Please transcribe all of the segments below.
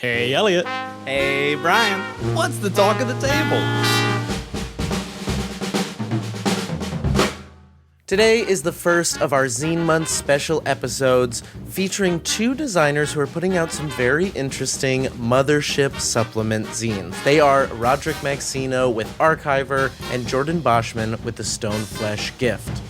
Hey, Elliot. Hey, Brian. What's the talk of the table? Today is the first of our Zine Month Special episodes featuring two designers who are putting out some very interesting Mothership supplement zines. They are Rhodrick Magsino with ARKYVR and Jordan Boschman with the Stone Flesh Gift.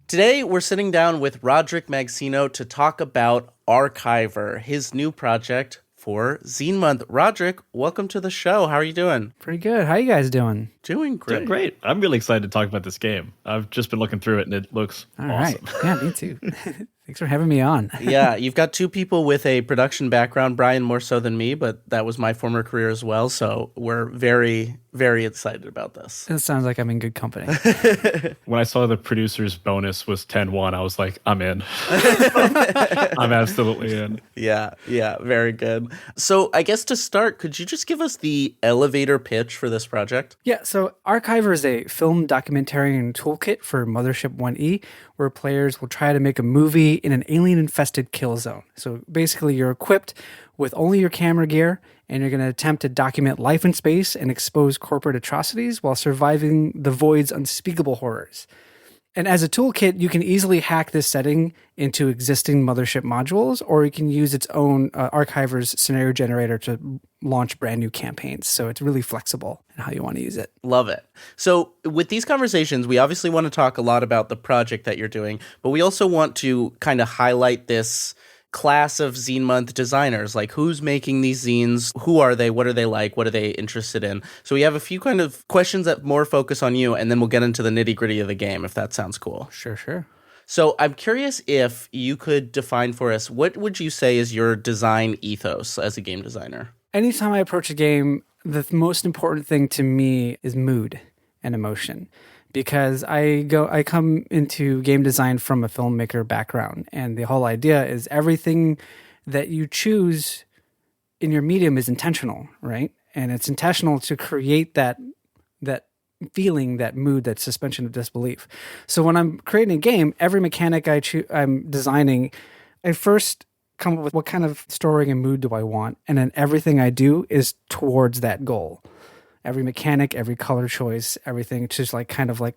Today, we're sitting down with Rhodrick Magsino to talk about ARKYVR, his new project for Zine Month. Rhodrick, welcome to the show. How are you doing? Pretty good. How you guys doing? Doing great. Doing great. I'm really excited to talk about this game. I've just been looking through it, and it looks All awesome. right. Yeah, me too. Thanks for having me on. Yeah, you've got two people with a production background, Brian more so than me, but that was my former career as well, so we're very, very excited about this. It sounds like I'm in good company. When I saw the producer's bonus was 10-1, I was like, I'm in. I'm absolutely in. Yeah, very good. So I guess to start, could you just give us the elevator pitch for this project? Yeah, so ARKYVR is a film documentary and toolkit for Mothership 1E, where players will try to make a movie in an alien-infested kill zone. So basically, you're equipped with only your camera gear, and you're going to attempt to document life in space and expose corporate atrocities while surviving the void's unspeakable horrors. And as a toolkit, you can easily hack this setting into existing Mothership modules, or you can use its own ARKYVR's scenario generator to launch brand new campaigns. So it's really flexible in how you want to use it. Love it. So with these conversations, we obviously want to talk a lot about the project that you're doing, but we also want to kind of highlight this class of Zine Month designers, like who's making these zines, who are they, what are they like, what are they interested in? So we have a few kind of questions that more focus on you, and then we'll get into the nitty-gritty of the game, if that sounds cool. Sure. So I'm curious if you could define for us, what would you say is your design ethos as a game designer? Anytime I approach a game, the most important thing to me is mood and emotion. Because I come into game design from a filmmaker background, and the whole idea is everything that you choose in your medium is intentional, right? And it's intentional to create that feeling, that mood, that suspension of disbelief. So when I'm creating a game, every mechanic I'm designing, I first come up with what kind of story and mood do I want, and then everything I do is towards that goal. Every mechanic, every color choice, everything just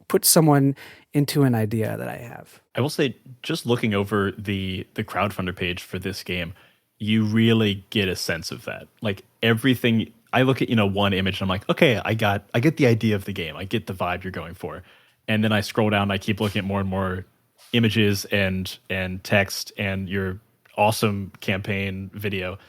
put someone into an idea that I have. I will say, just looking over the crowdfunder page for this game, you really get a sense of that. Like everything, I look at one image and I'm like, okay, I get the idea of the game. I get the vibe you're going for. And then I scroll down and I keep looking at more and more images and text and your awesome campaign video.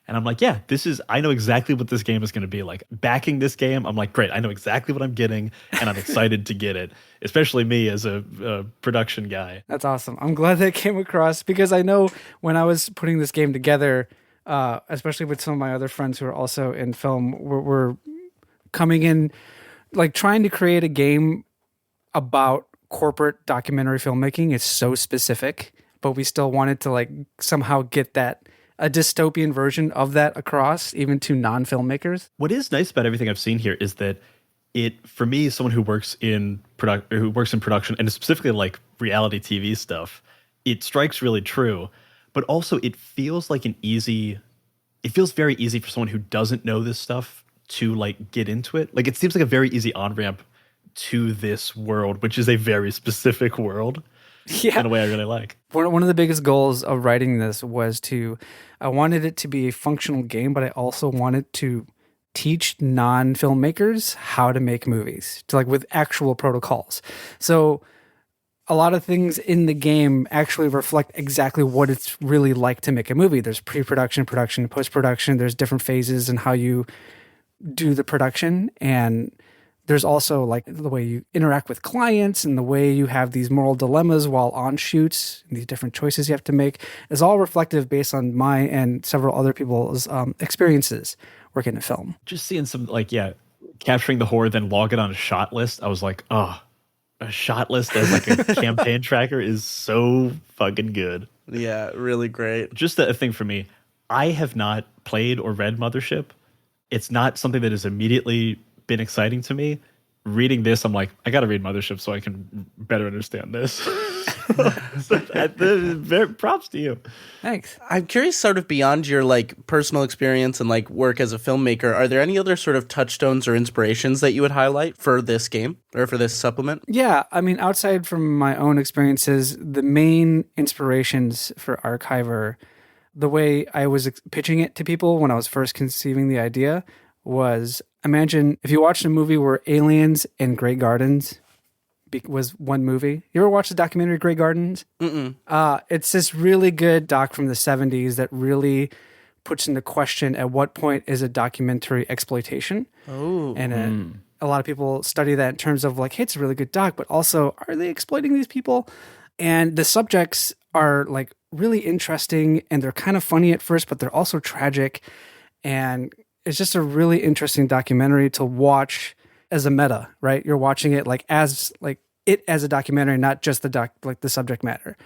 And I'm like, yeah, I know exactly what this game is going to be like. Backing this game, I'm like, great, I know exactly what I'm getting, and I'm excited to get it, especially me as a production guy. That's awesome. I'm glad that came across, because I know when I was putting this game together, especially with some of my other friends who are also in film, we're coming in, like trying to create a game about corporate documentary filmmaking is so specific, but we still wanted to like somehow get a dystopian version of that across, even to non-filmmakers. What is nice about everything I've seen here is that for me, someone who works in production, and specifically like reality TV stuff, it strikes really true. But also, it feels very easy for someone who doesn't know this stuff to like get into it. Like it seems like a very easy on-ramp to this world, which is a very specific world. Yeah. In a way I really like. One of the biggest goals of writing this was I wanted it to be a functional game, but I also wanted to teach non-filmmakers how to make movies, with actual protocols. So a lot of things in the game actually reflect exactly what it's really like to make a movie. There's pre-production, production, post-production. There's different phases in how you do the production, and there's also like the way you interact with clients and the way you have these moral dilemmas while on shoots, and these different choices you have to make is all reflective based on my and several other people's experiences working in film. Just seeing some capturing the horror, then log it on a shot list. I was like, oh, a shot list as like a campaign tracker is so fucking good. Yeah, really great. Just a thing for me, I have not played or read Mothership. It's not something that has immediately been exciting to me. Reading this, I'm like, I got to read Mothership so I can better understand this. So very props to you. Thanks. I'm curious, sort of beyond your like personal experience and like work as a filmmaker, are there any other sort of touchstones or inspirations that you would highlight for this game or for this supplement? Yeah, I mean, outside from my own experiences, the main inspirations for ARKYVR, the way I was pitching it to people when I was first conceiving the idea was, imagine if you watched a movie where aliens and Grey Gardens was one movie. You ever watch the documentary Grey Gardens? It's this really good doc from the 70s that really puts into question at what point is a documentary exploitation. Oh. And a lot of people study that in terms of like, hey, it's a really good doc, but also, are they exploiting these people? And the subjects are like really interesting, and they're kind of funny at first, but they're also tragic. And it's just a really interesting documentary to watch as a meta, right? You're watching it like as like it as a documentary, not just the subject matter.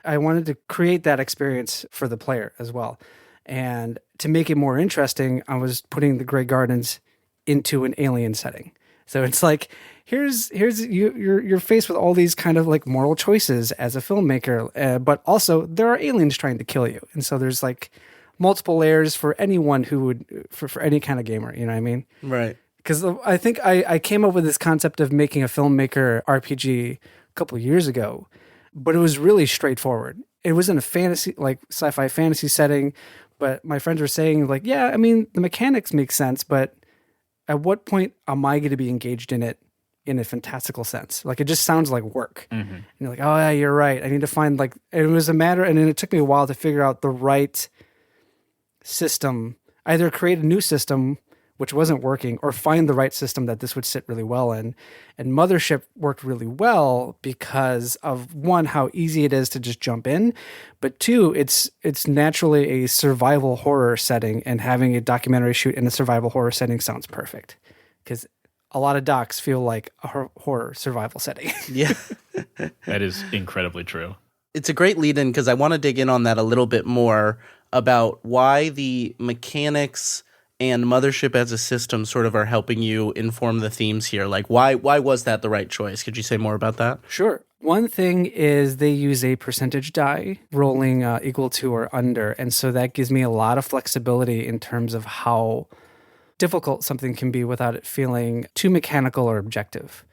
I wanted to create that experience for the player as well. And to make it more interesting, I was putting the Grey Gardens into an alien setting. So it's like, here's you're faced with all these kind of like moral choices as a filmmaker, but also there are aliens trying to kill you. And so there's like multiple layers for anyone who would, for any kind of gamer, you know what I mean? Right. Because I think I came up with this concept of making a filmmaker RPG a couple of years ago, but it was really straightforward. It was in a fantasy, like sci-fi fantasy setting, but my friends were saying like, yeah, I mean, the mechanics make sense, but at what point am I going to be engaged in it in a fantastical sense? Like, it just sounds like work. Mm-hmm. And you're like, oh yeah, you're right. I need to find like, it was a matter, and then it took me a while to figure out the right system, either create a new system which wasn't working, or find the right system that this would sit really well in. And Mothership worked really well because of, one, how easy it is to just jump in, but two, it's naturally a survival horror setting, and having a documentary shoot in a survival horror setting sounds perfect, because a lot of docs feel like a horror survival setting. Yeah. That is incredibly true. It's a great lead-in, because I want to dig in on that a little bit more about why the mechanics and Mothership as a system sort of are helping you inform the themes here. Like, why was that the right choice? Could you say more about that? Sure. One thing is they use a percentage die rolling equal to or under. And so that gives me a lot of flexibility in terms of how difficult something can be without it feeling too mechanical or objective.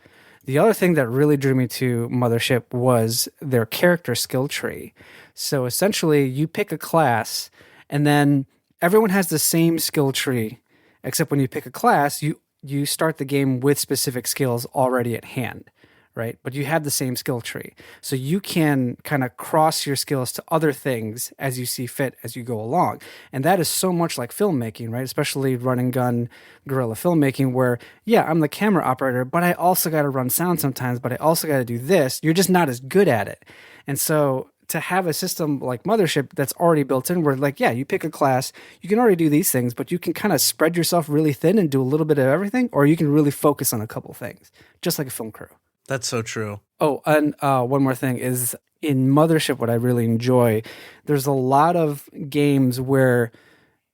The other thing that really drew me to Mothership was their character skill tree. So essentially, you pick a class, and then everyone has the same skill tree, except when you pick a class, you start the game with specific skills already at hand, right? But you have the same skill tree. So you can kind of cross your skills to other things as you see fit as you go along. And that is so much like filmmaking, right? Especially run and gun guerrilla filmmaking, where, yeah, I'm the camera operator, but I also got to run sound sometimes, but I also got to do this. You're just not as good at it. And so to have a system like Mothership that's already built in, where like, yeah, you pick a class, you can already do these things, but you can kind of spread yourself really thin and do a little bit of everything, or you can really focus on a couple things, just like a film crew. That's so true. Oh, and one more thing is, in Mothership, what I really enjoy, there's a lot of games where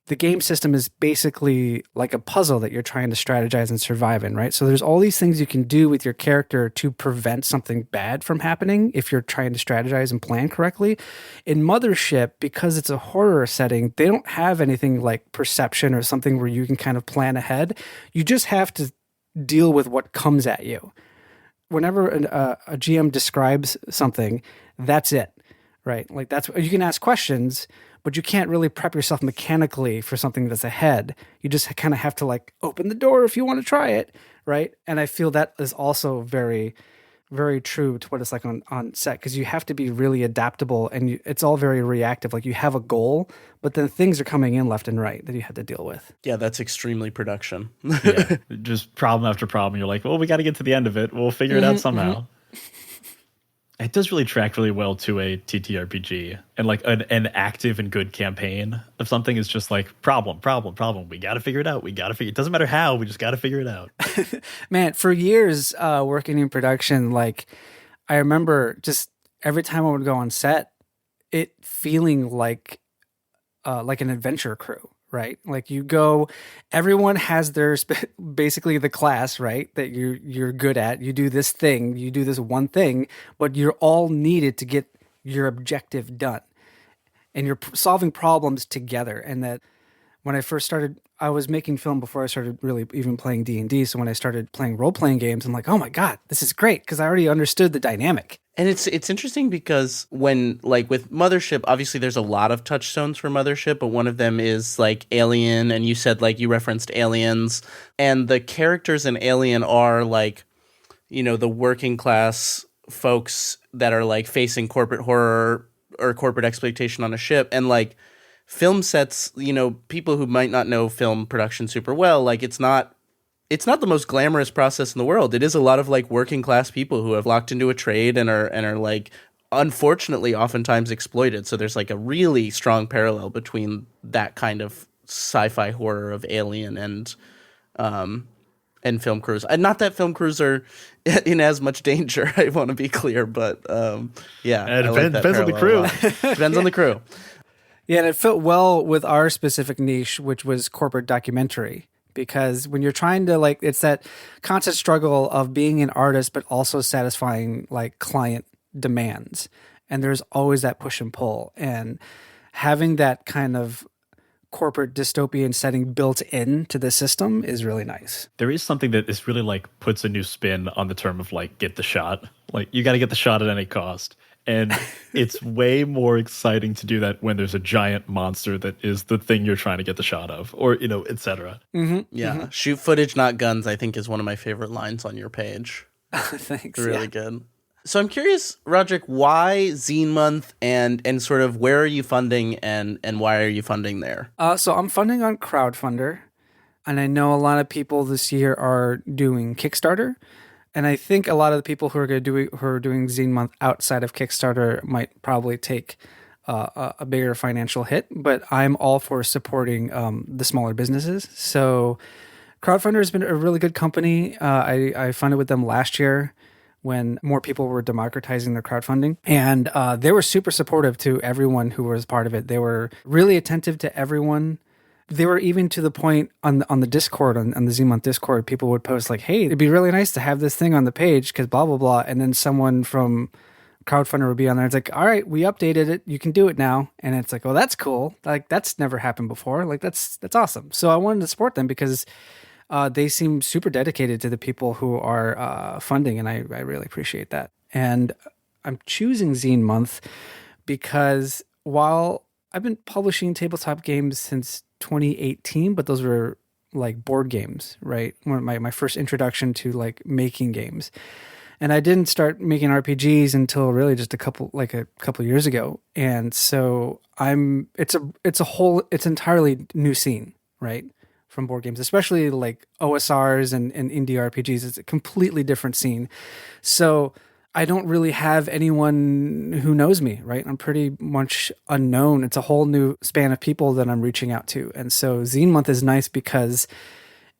the game system is basically like a puzzle that you're trying to strategize and survive in, right? So there's all these things you can do with your character to prevent something bad from happening if you're trying to strategize and plan correctly. In Mothership, because it's a horror setting, they don't have anything like perception or something where you can kind of plan ahead. You just have to deal with what comes at you. Whenever a GM describes something, that's it, right? Like, that's, you can ask questions, but you can't really prep yourself mechanically for something that's ahead. You just kind of have to like open the door if you want to try it, right? And I feel that is also very, very true to what it's like on set, because you have to be really adaptable, and it's all very reactive. Like, you have a goal, but then things are coming in left and right that you have to deal with. Yeah, that's extremely production. Yeah, just problem after problem. You're like, well, we got to get to the end of it. We'll figure it out somehow. Mm-hmm. It does really track really well to a TTRPG, and like an active and good campaign of something is just like problem. We got to figure it out. It doesn't matter how, we just got to figure it out. Man, for years working in production, like, I remember just every time I would go on set, it feeling like like an adventure crew, right? Like you go, everyone has their basically the class, right? That you're good at. You do this thing, you do this one thing, but you're all needed to get your objective done, and you're solving problems together. And that when I first started, I was making film before I started really even playing D&D. So when I started playing role-playing games, I'm like, oh my God, this is great, because I already understood the dynamic. And it's interesting because when, like, with Mothership, obviously there's a lot of touchstones for Mothership, but one of them is like Alien, and you said, like, you referenced Aliens, and the characters in Alien are like, you know, the working class folks that are like facing corporate horror or corporate exploitation on a ship. And like film sets, you know, people who might not know film production super well, like it's not the most glamorous process in the world. It is a lot of like working class people who have locked into a trade and are like unfortunately oftentimes exploited. So there's like a really strong parallel between that kind of sci-fi horror of Alien and film crews. And not that film crews are in as much danger, I want to be clear, but yeah. It depends on the crew. Depends on the crew. Yeah, and it fit well with our specific niche, which was corporate documentary. Because when you're trying to, like, it's that constant struggle of being an artist, but also satisfying like client demands. And there's always that push and pull. And having that kind of corporate dystopian setting built into the system is really nice. There is something that is really like puts a new spin on the term of like get the shot. Like you got to get the shot at any cost. And it's way more exciting to do that when there's a giant monster that is the thing you're trying to get the shot of, or, you know, etc. Mm-hmm. Yeah. Mm-hmm. Shoot footage, not guns, I think is one of my favorite lines on your page. Thanks. Really good. So I'm curious, Rhodrick, why Zine Month and sort of where are you funding and why are you funding there? So I'm funding on Crowdfunder. And I know a lot of people this year are doing Kickstarter. And I think a lot of the people who are doing Zine Month outside of Kickstarter might probably take a bigger financial hit. But I'm all for supporting the smaller businesses. So Crowdfunder has been a really good company. I funded with them last year when more people were democratizing their crowdfunding. And they were super supportive to everyone who was part of it. They were really attentive to everyone. They were even to the point on the Discord, on the Zine Month Discord, people would post like, hey, it'd be really nice to have this thing on the page because blah, blah, blah. And then someone from Crowdfunder would be on there. It's like, all right, we updated it. You can do it now. And it's like, oh, that's cool. Like, that's never happened before. Like, that's awesome. So I wanted to support them because they seem super dedicated to the people who are funding. And I really appreciate that. And I'm choosing Zine Month because while I've been publishing tabletop games since 2018, but those were like board games, right? My first introduction to like making games. And I didn't start making RPGs until really just a couple years ago. And so it's entirely new scene, right? From board games, especially like OSRs and indie RPGs. It's a completely different scene. So I don't really have anyone who knows me, right? I'm pretty much unknown. It's a whole new span of people that I'm reaching out to. And so Zine Month is nice because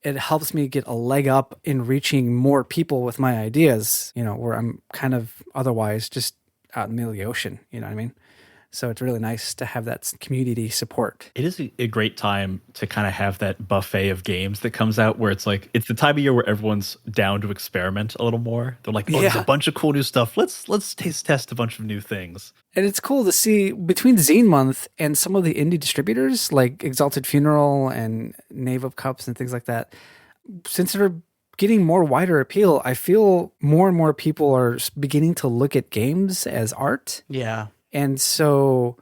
it helps me get a leg up in reaching more people with my ideas, you know, where I'm kind of otherwise just out in the middle of the ocean, you know what I mean? So it's really nice to have that community support. It is a great time to kind of have that buffet of games that comes out where it's like, it's the time of year where everyone's down to experiment a little more. They're like, oh, there's a bunch of cool new stuff. Let's test a bunch of new things. And it's cool to see between Zine Month and some of the indie distributors like Exalted Funeral and Knave of Cups and things like that, since they're getting more wider appeal, I feel more and more people are beginning to look at games as art. Yeah. And so,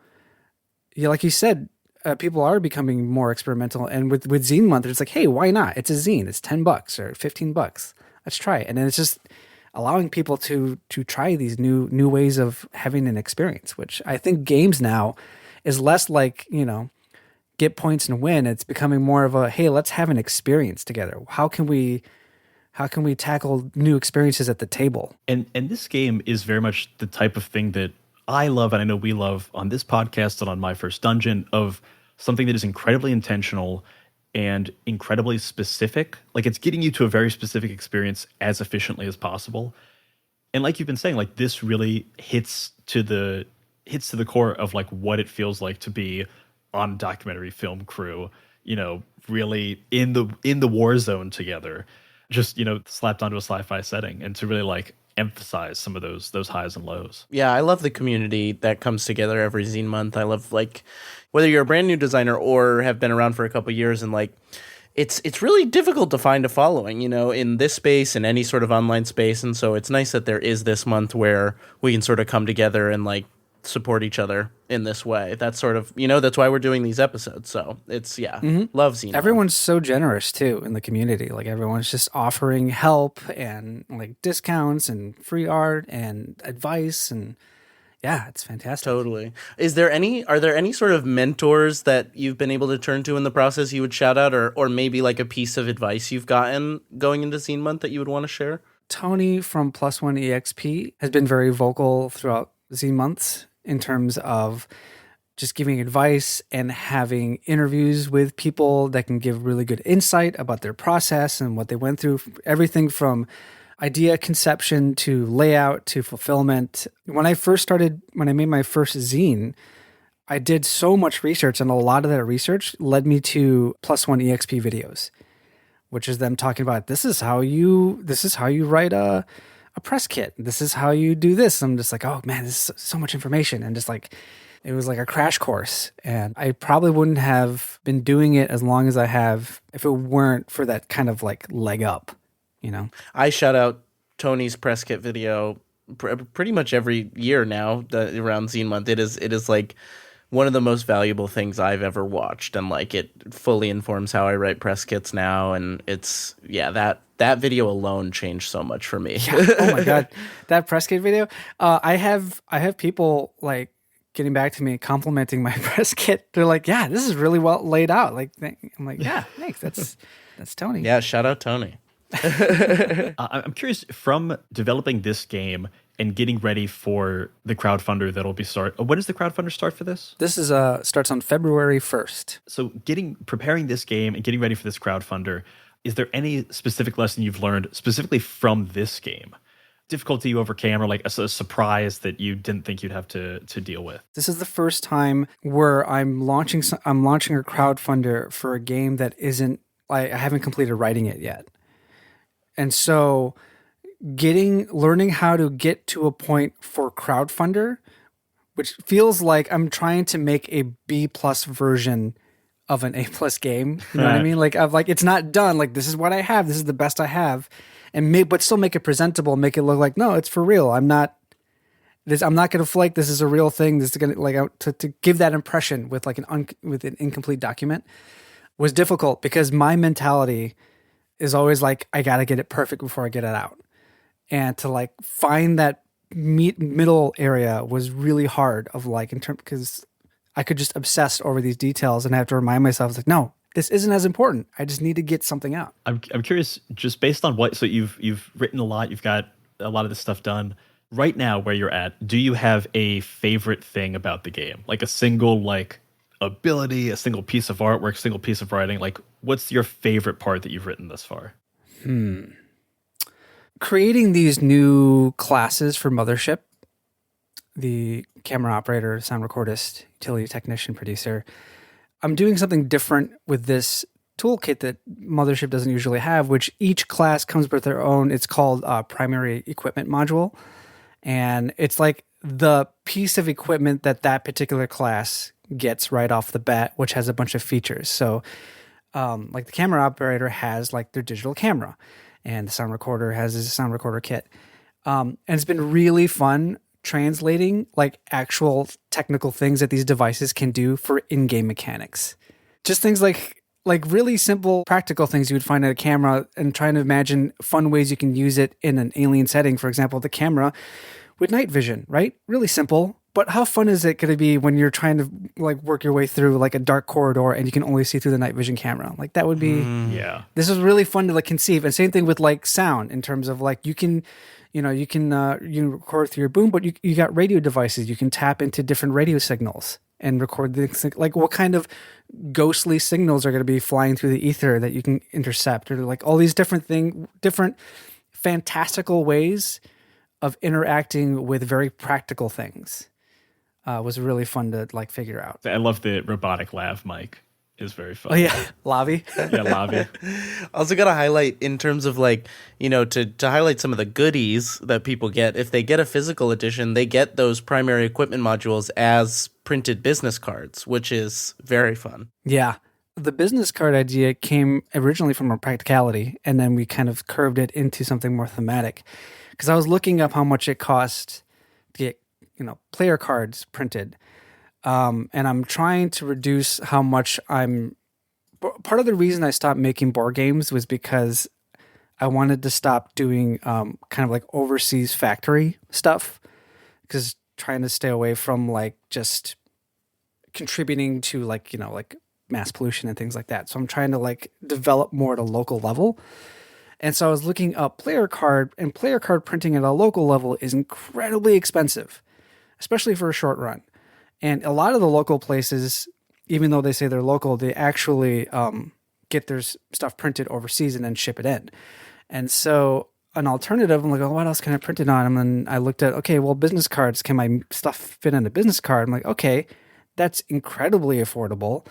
yeah, like you said, people are becoming more experimental. And with Zine Month, it's like, hey, why not? It's a zine. It's $10 or $15. Let's try it. And then it's just allowing people to try these new ways of having an experience, which I think games now is less like, you know, get points and win. It's becoming more of a, hey, let's have an experience together. How can we tackle new experiences at the table? And this game is very much the type of thing that I love, and I know we love on this podcast and on My First Dungeon, of something that is incredibly intentional and incredibly specific. Like it's getting you to a very specific experience as efficiently as possible. And like you've been saying, like this really hits to the core of like what it feels like to be on documentary film crew, really in the war zone together, just, slapped onto a sci-fi setting, and to really like emphasize some of those highs and lows. Yeah, I love the community that comes together every Zine month. I love, like, whether you're a brand new designer or have been around for a couple years, and like it's really difficult to find a following, in this space and any sort of online space. And so it's nice that there is this month where we can sort of come together and like support each other in this way. That's sort of, that's why we're doing these episodes. So it's, love Zine. Everyone's so generous too in the community. Like everyone's just offering help and like discounts and free art and advice, and yeah, it's fantastic. Totally. Are there any sort of mentors that you've been able to turn to in the process you would shout out, or maybe like a piece of advice you've gotten going into Zine Month that you would want to share? Tony from Plus One EXP has been very vocal throughout Zine Months in terms of just giving advice and having interviews with people that can give really good insight about their process and what they went through. Everything from idea conception to layout to fulfillment. When I made my first zine, I did so much research, and a lot of that research led me to Plus One EXP videos, which is them talking about this is how you write a press kit. This is how you do this. I'm just like, oh man, this is so much information, and just like it was like a crash course. And I probably wouldn't have been doing it as long as I have if it weren't for that kind of like leg up. I shout out Tony's press kit video pretty much every year now around Zine Month. It is like one of the most valuable things I've ever watched, and like it fully informs how I write press kits now. And it's that video alone changed so much for me. Yeah. Oh my god, that press kit video! I have people like getting back to me complimenting my press kit. They're like, "Yeah, this is really well laid out." Like, I'm like, "Yeah, thanks. That's Tony." Yeah, shout out Tony. I'm curious, from developing this game and getting ready for the crowdfunder that'll be when does the crowdfunder start for this? This is starts on February 1st. So preparing this game and getting ready for this crowdfunder, is there any specific lesson you've learned specifically from this game? Difficulty you overcame, or like a surprise that you didn't think you'd have to deal with? This is the first time where I'm launching a crowdfunder for a game that I haven't completed writing it yet. And so learning how to get to a point for crowdfunder, which feels like I'm trying to make a B+ version of an A+ game. You know what I mean? Like, it's not done. Like, this is what I have. This is the best I have. But still make it presentable, make it look like, no, it's for real. I'm not going to flake. This is a real thing. This is going to like to give that impression with like with an incomplete document was difficult, because my mentality is always like, I got to get it perfect before I get it out. And to like find that middle area was really hard because I could just obsess over these details, and I have to remind myself, like, no, this isn't as important. I just need to get something out. I'm curious, just based on so you've written a lot, you've got a lot of this stuff done. Right now, where you're at, do you have a favorite thing about the game? Like a single like ability, a single piece of artwork, single piece of writing? Like, what's your favorite part that you've written thus far? Creating these new classes for Mothership, the camera operator, sound recordist, utility technician, producer. I'm doing something different with this toolkit that Mothership doesn't usually have, which each class comes with their own. It's called primary equipment module. And it's like the piece of equipment that particular class gets right off the bat, which has a bunch of features. So like the camera operator has like their digital camera, and the sound recorder has his sound recorder kit. And it's been really fun translating like actual technical things that these devices can do for in-game mechanics. Just things like really simple practical things you would find at a camera, and trying to imagine fun ways you can use it in an alien setting. For example, the camera with night vision, right? Really simple. But how fun is it going to be when you're trying to like work your way through like a dark corridor and you can only see through the night vision camera? Like that would be, This is really fun to like conceive. And same thing with like sound, in terms of like you can record through your boom, but you got radio devices. You can tap into different radio signals and record like what kind of ghostly signals are going to be flying through the ether that you can intercept, or like all these different fantastical ways of interacting with very practical things. was really fun to like figure out. I love the robotic lav mic. Is very fun. Oh yeah, Lavi. Yeah, Lavi. Also got to highlight in terms of like, to highlight some of the goodies that people get. If they get a physical edition, they get those primary equipment modules as printed business cards, which is very fun. Yeah. The business card idea came originally from a practicality, and then we kind of curved it into something more thematic. Because I was looking up how much it cost to get, player cards printed. And I'm trying to reduce how much part of the reason I stopped making board games was because I wanted to stop doing kind of like overseas factory stuff, because trying to stay away from like just contributing to like, like mass pollution and things like that. So I'm trying to like develop more at a local level. And so I was looking up player card printing at a local level is incredibly expensive, especially for a short run. And a lot of the local places, even though they say they're local, they actually get their stuff printed overseas and then ship it in. And so an alternative, I'm like, what else can I print it on? And then I looked at, okay, well, business cards, can my stuff fit in a business card? I'm like, okay, that's incredibly affordable.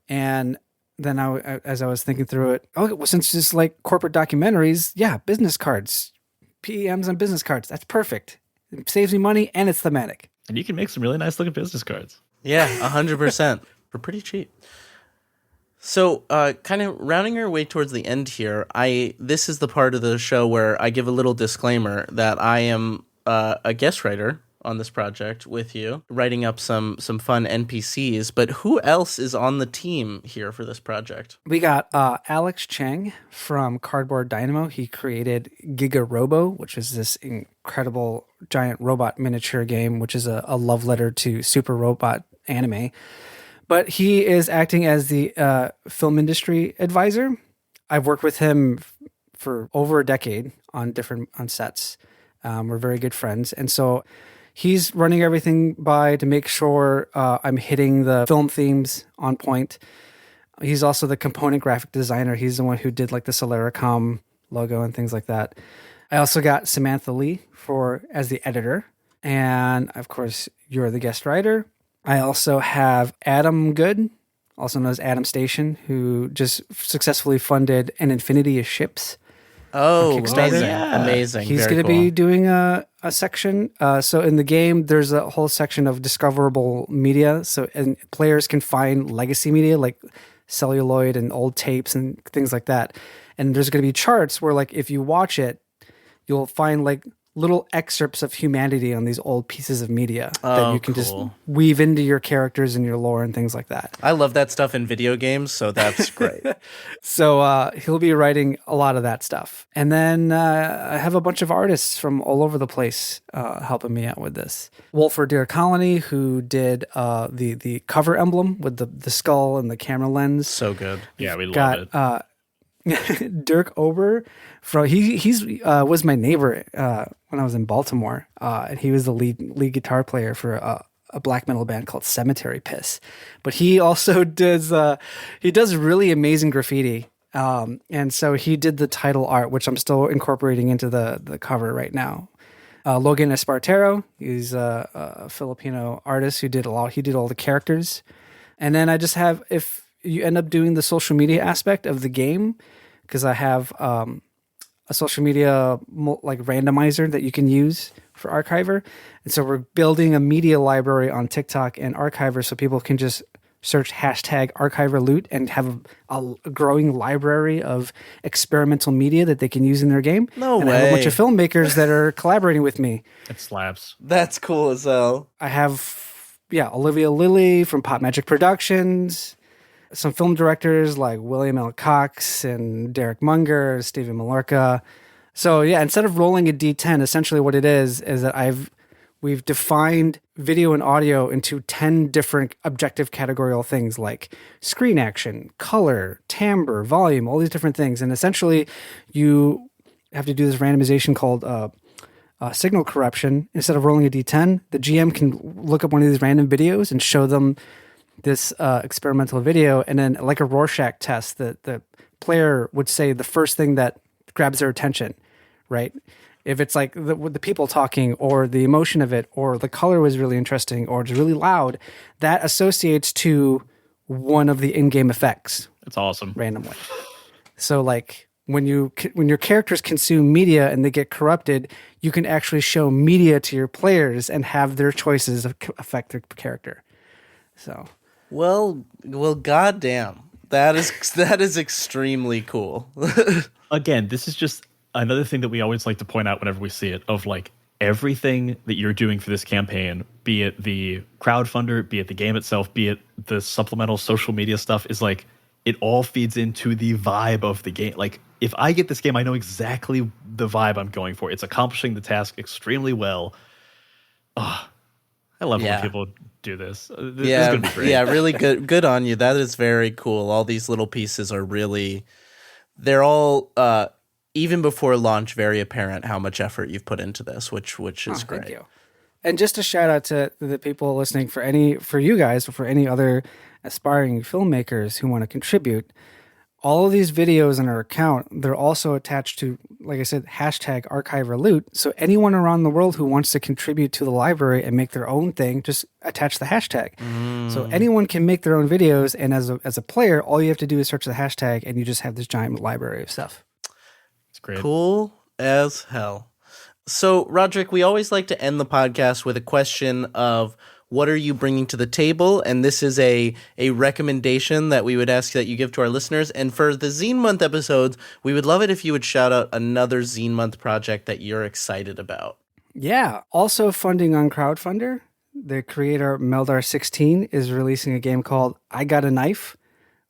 And then as I was thinking through it, well, since it's like corporate documentaries, yeah, business cards, PEMs on business cards, that's perfect. It saves me money and it's thematic. And you can make some really nice looking business cards. Yeah, 100%. For pretty cheap. So, kind of rounding our way towards the end here, this is the part of the show where I give a little disclaimer that I am a guest writer on this project with you, writing up some fun NPCs. But who else is on the team here for this project? We got Alex Cheng from Cardboard Dynamo. He created Giga Robo, which is this incredible giant robot miniature game, which is a love letter to Super Robot anime. But he is acting as the film industry advisor. I've worked with him for over a decade on sets. We're very good friends. And so he's running everything to make sure I'm hitting the film themes on point. He's also the component graphic designer. He's the one who did like the Solaricom logo and things like that. I also got Samantha Lee as the editor. And of course, you're the guest writer. I also have Adam Good, also known as Adam Station, who just successfully funded an infinity of ships. Oh, Kickstarter. Amazing. He's going to be doing a section. So in the game, there's a whole section of discoverable media. And players can find legacy media like celluloid and old tapes and things like that. And there's going to be charts where, like, if you watch it, you'll find like little excerpts of humanity on these old pieces of media that you can just weave into your characters and your lore and things like that. I love that stuff in video games, so that's great. So he'll be writing a lot of that stuff. And then I have a bunch of artists from all over the place helping me out with this. Wolford Deer Colony, who did the cover emblem with the skull and the camera lens. So good. Yeah, we love it. Dirk Ober was my neighbor when I was in Baltimore, and he was the lead guitar player for a black metal band called Cemetery Piss. But he also does really amazing graffiti, and so he did the title art, which I'm still incorporating into the cover right now. Logan Espartero, he's a Filipino artist who did he did all the characters, and then I just have, if you end up doing the social media aspect of the game, because I have a social media like randomizer that you can use for ARKYVR. And so we're building a media library on TikTok and ARKYVR so people can just search hashtag ARKYVR loot and have a growing library of experimental media that they can use in their game. No and way. I have a bunch of filmmakers that are collaborating with me. It slaps. That's cool as hell. I have, Olivia Lilly from Pop Magic Productions, some film directors like William L. Cox and Derek Munger, Stephen Mallorca. So instead of rolling a D10, essentially what it is that we've defined video and audio into 10 different objective categorical things like screen action, color, timbre, volume, all these different things. And essentially you have to do this randomization called signal corruption. Instead of rolling a D10, the GM can look up one of these random videos and show them this experimental video, and then like a Rorschach test, the player would say the first thing that grabs their attention, right? If it's like the people talking or the emotion of it or the color was really interesting or it's really loud, that associates to one of the in-game effects. It's awesome. Randomly. So like when your characters consume media and they get corrupted, you can actually show media to your players and have their choices affect their character. So, well, goddamn. That is extremely cool. Again, this is just another thing that we always like to point out whenever we see it, of like everything that you're doing for this campaign, be it the crowdfunder, be it the game itself, be it the supplemental social media stuff, is like it all feeds into the vibe of the game. Like if I get this game, I know exactly the vibe I'm going for. It's accomplishing the task extremely well. Oh, I love when people do this. This is gonna be great. Yeah, really good on you. That is very cool. All these little pieces are really, they're all even before launch very apparent how much effort you've put into this, which is great. Thank you. And just a shout out to the people listening, for you guys, or for any other aspiring filmmakers who want to contribute. All of these videos on our account, they're also attached to, like I said, hashtag ARKYVR so anyone around the world who wants to contribute to the library and make their own thing, just attach the hashtag. So anyone can make their own videos, and as a player, all you have to do is search the hashtag and you just have this giant library of stuff. It's great. Cool as hell. So, Rhodrick, we always like to end the podcast with a question of what are you bringing to the table? And this is a recommendation that we would ask that you give to our listeners. And for the Zine Month episodes, we would love it if you would shout out another Zine Month project that you're excited about. Yeah. Also funding on Crowdfunder, the creator Meldar16 is releasing a game called I Got a Knife,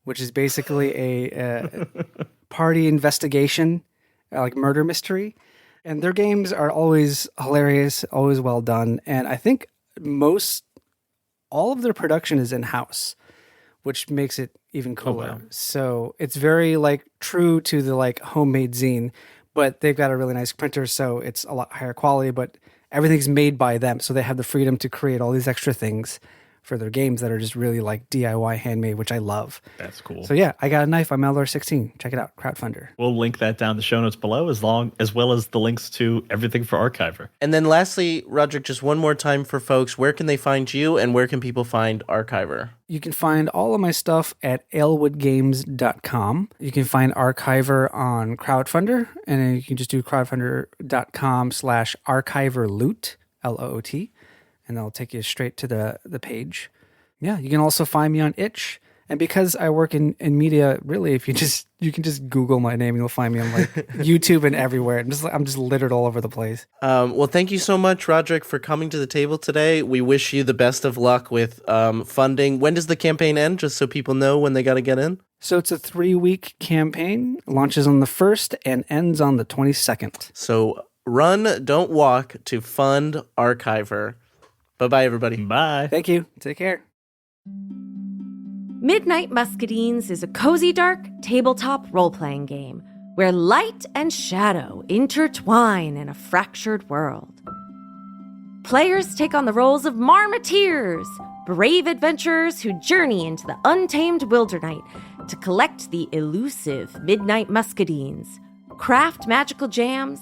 which is basically a party investigation, like murder mystery. And their games are always hilarious, always well done. And I think all of their production is in-house, which makes it even cooler. Wow. So it's very like true to the like homemade zine, but they've got a really nice printer, so it's a lot higher quality, but everything's made by them. So they have the freedom to create all these extra things for their games that are just really like DIY handmade, which I love. That's cool. So yeah, I Got a Knife on Meldar16. Check it out, Crowdfunder. We'll link that down in the show notes below, as well as the links to everything for ARKYVR. And then lastly, Rhodrick, just one more time for folks, where can they find you and where can people find ARKYVR? You can find all of my stuff at ailwoodgames.com. You can find ARKYVR on Crowdfunder, and then you can just do crowdfunder.com/ARKYVRLoot, LOOT, and that'll take you straight to the page. Yeah, you can also find me on Itch. And because I work in media, really, you can just Google my name and you'll find me on like YouTube and everywhere. I'm just littered all over the place. Well, thank you so much, Rhodrick, for coming to the table today. We wish you the best of luck with funding. When does the campaign end, just so people know when they got to get in? So it's a 3-week campaign. Launches on the 1st and ends on the 22nd. So run, don't walk to fund ARKYVR. Bye-bye, everybody. Bye. Thank you. Take care. Midnight Muscadines is a cozy, dark tabletop role-playing game where light and shadow intertwine in a fractured world. Players take on the roles of marmoteers, brave adventurers who journey into the untamed wilderness to collect the elusive Midnight Muscadines, craft magical jams,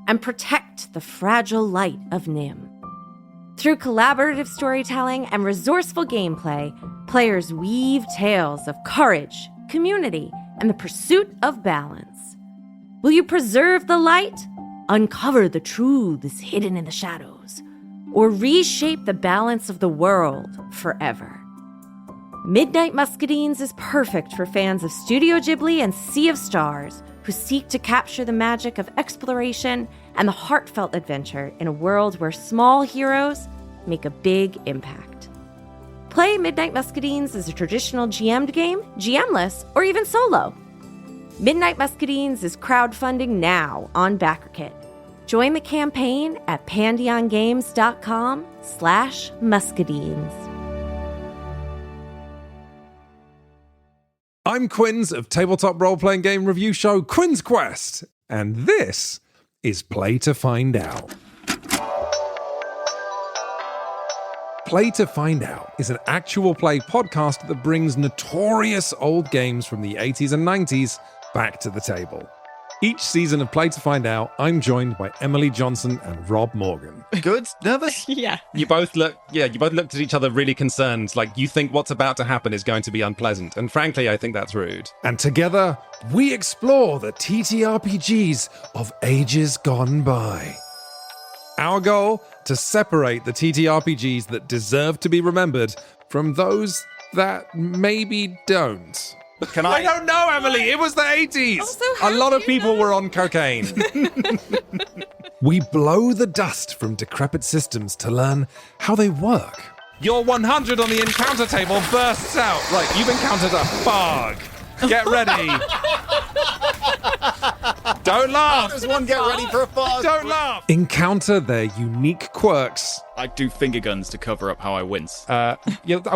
and protect the fragile light of Nim. Through collaborative storytelling and resourceful gameplay, players weave tales of courage, community, and the pursuit of balance. Will you preserve the light, uncover the truths hidden in the shadows, or reshape the balance of the world forever? Midnight Muscadines is perfect for fans of Studio Ghibli and Sea of Stars who seek to capture the magic of exploration and the heartfelt adventure in a world where small heroes make a big impact. Play Midnight Muscadines as a traditional GM'd game, GM-less, or even solo. Midnight Muscadines is crowdfunding now on BackerKit. Join the campaign at pandeongames.com/muscadines. I'm Quinns of tabletop role-playing game review show Quinn's Quest, and this is Play to Find Out. Play to Find Out is an actual play podcast that brings notorious old games from the 80s and 90s back to the table. Each season of Play to Find Out, I'm joined by Emily Johnson and Rob Morgan. Good? Nervous? Yeah. You both looked at each other really concerned, like you think what's about to happen is going to be unpleasant. And frankly, I think that's rude. And together, we explore the TTRPGs of ages gone by. Our goal, to separate the TTRPGs that deserve to be remembered from those that maybe don't. I don't know, Emily. It was the 80s. A lot of people were on cocaine. We blow the dust from decrepit systems to learn how they work. Your 100 on the encounter table bursts out. Right, you've encountered a fog. Get ready. Don't laugh. There's one get ready for a fog. Don't laugh. Encounter their unique quirks. I do finger guns to cover up how I wince. A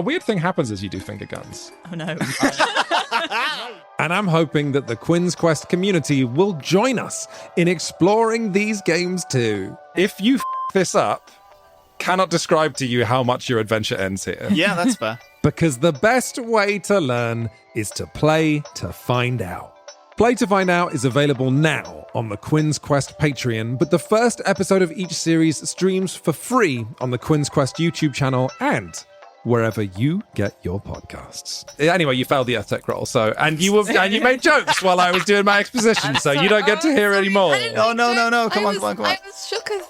weird thing happens as you do finger guns. Oh no. And I'm hoping that the Quinn's Quest community will join us in exploring these games too. If you this up, cannot describe to you how much your adventure ends here. Yeah, that's fair. Because the best way to learn is to play to find out. Play to Find Out is available now on the Quinn's Quest Patreon, but the first episode of each series streams for free on the Quinn's Quest YouTube channel and wherever you get your podcasts. Anyway, you failed the Earth Tech roll, and you made jokes while I was doing my exposition, so you don't get to hear anymore. Oh, no. Come on. I was shook as...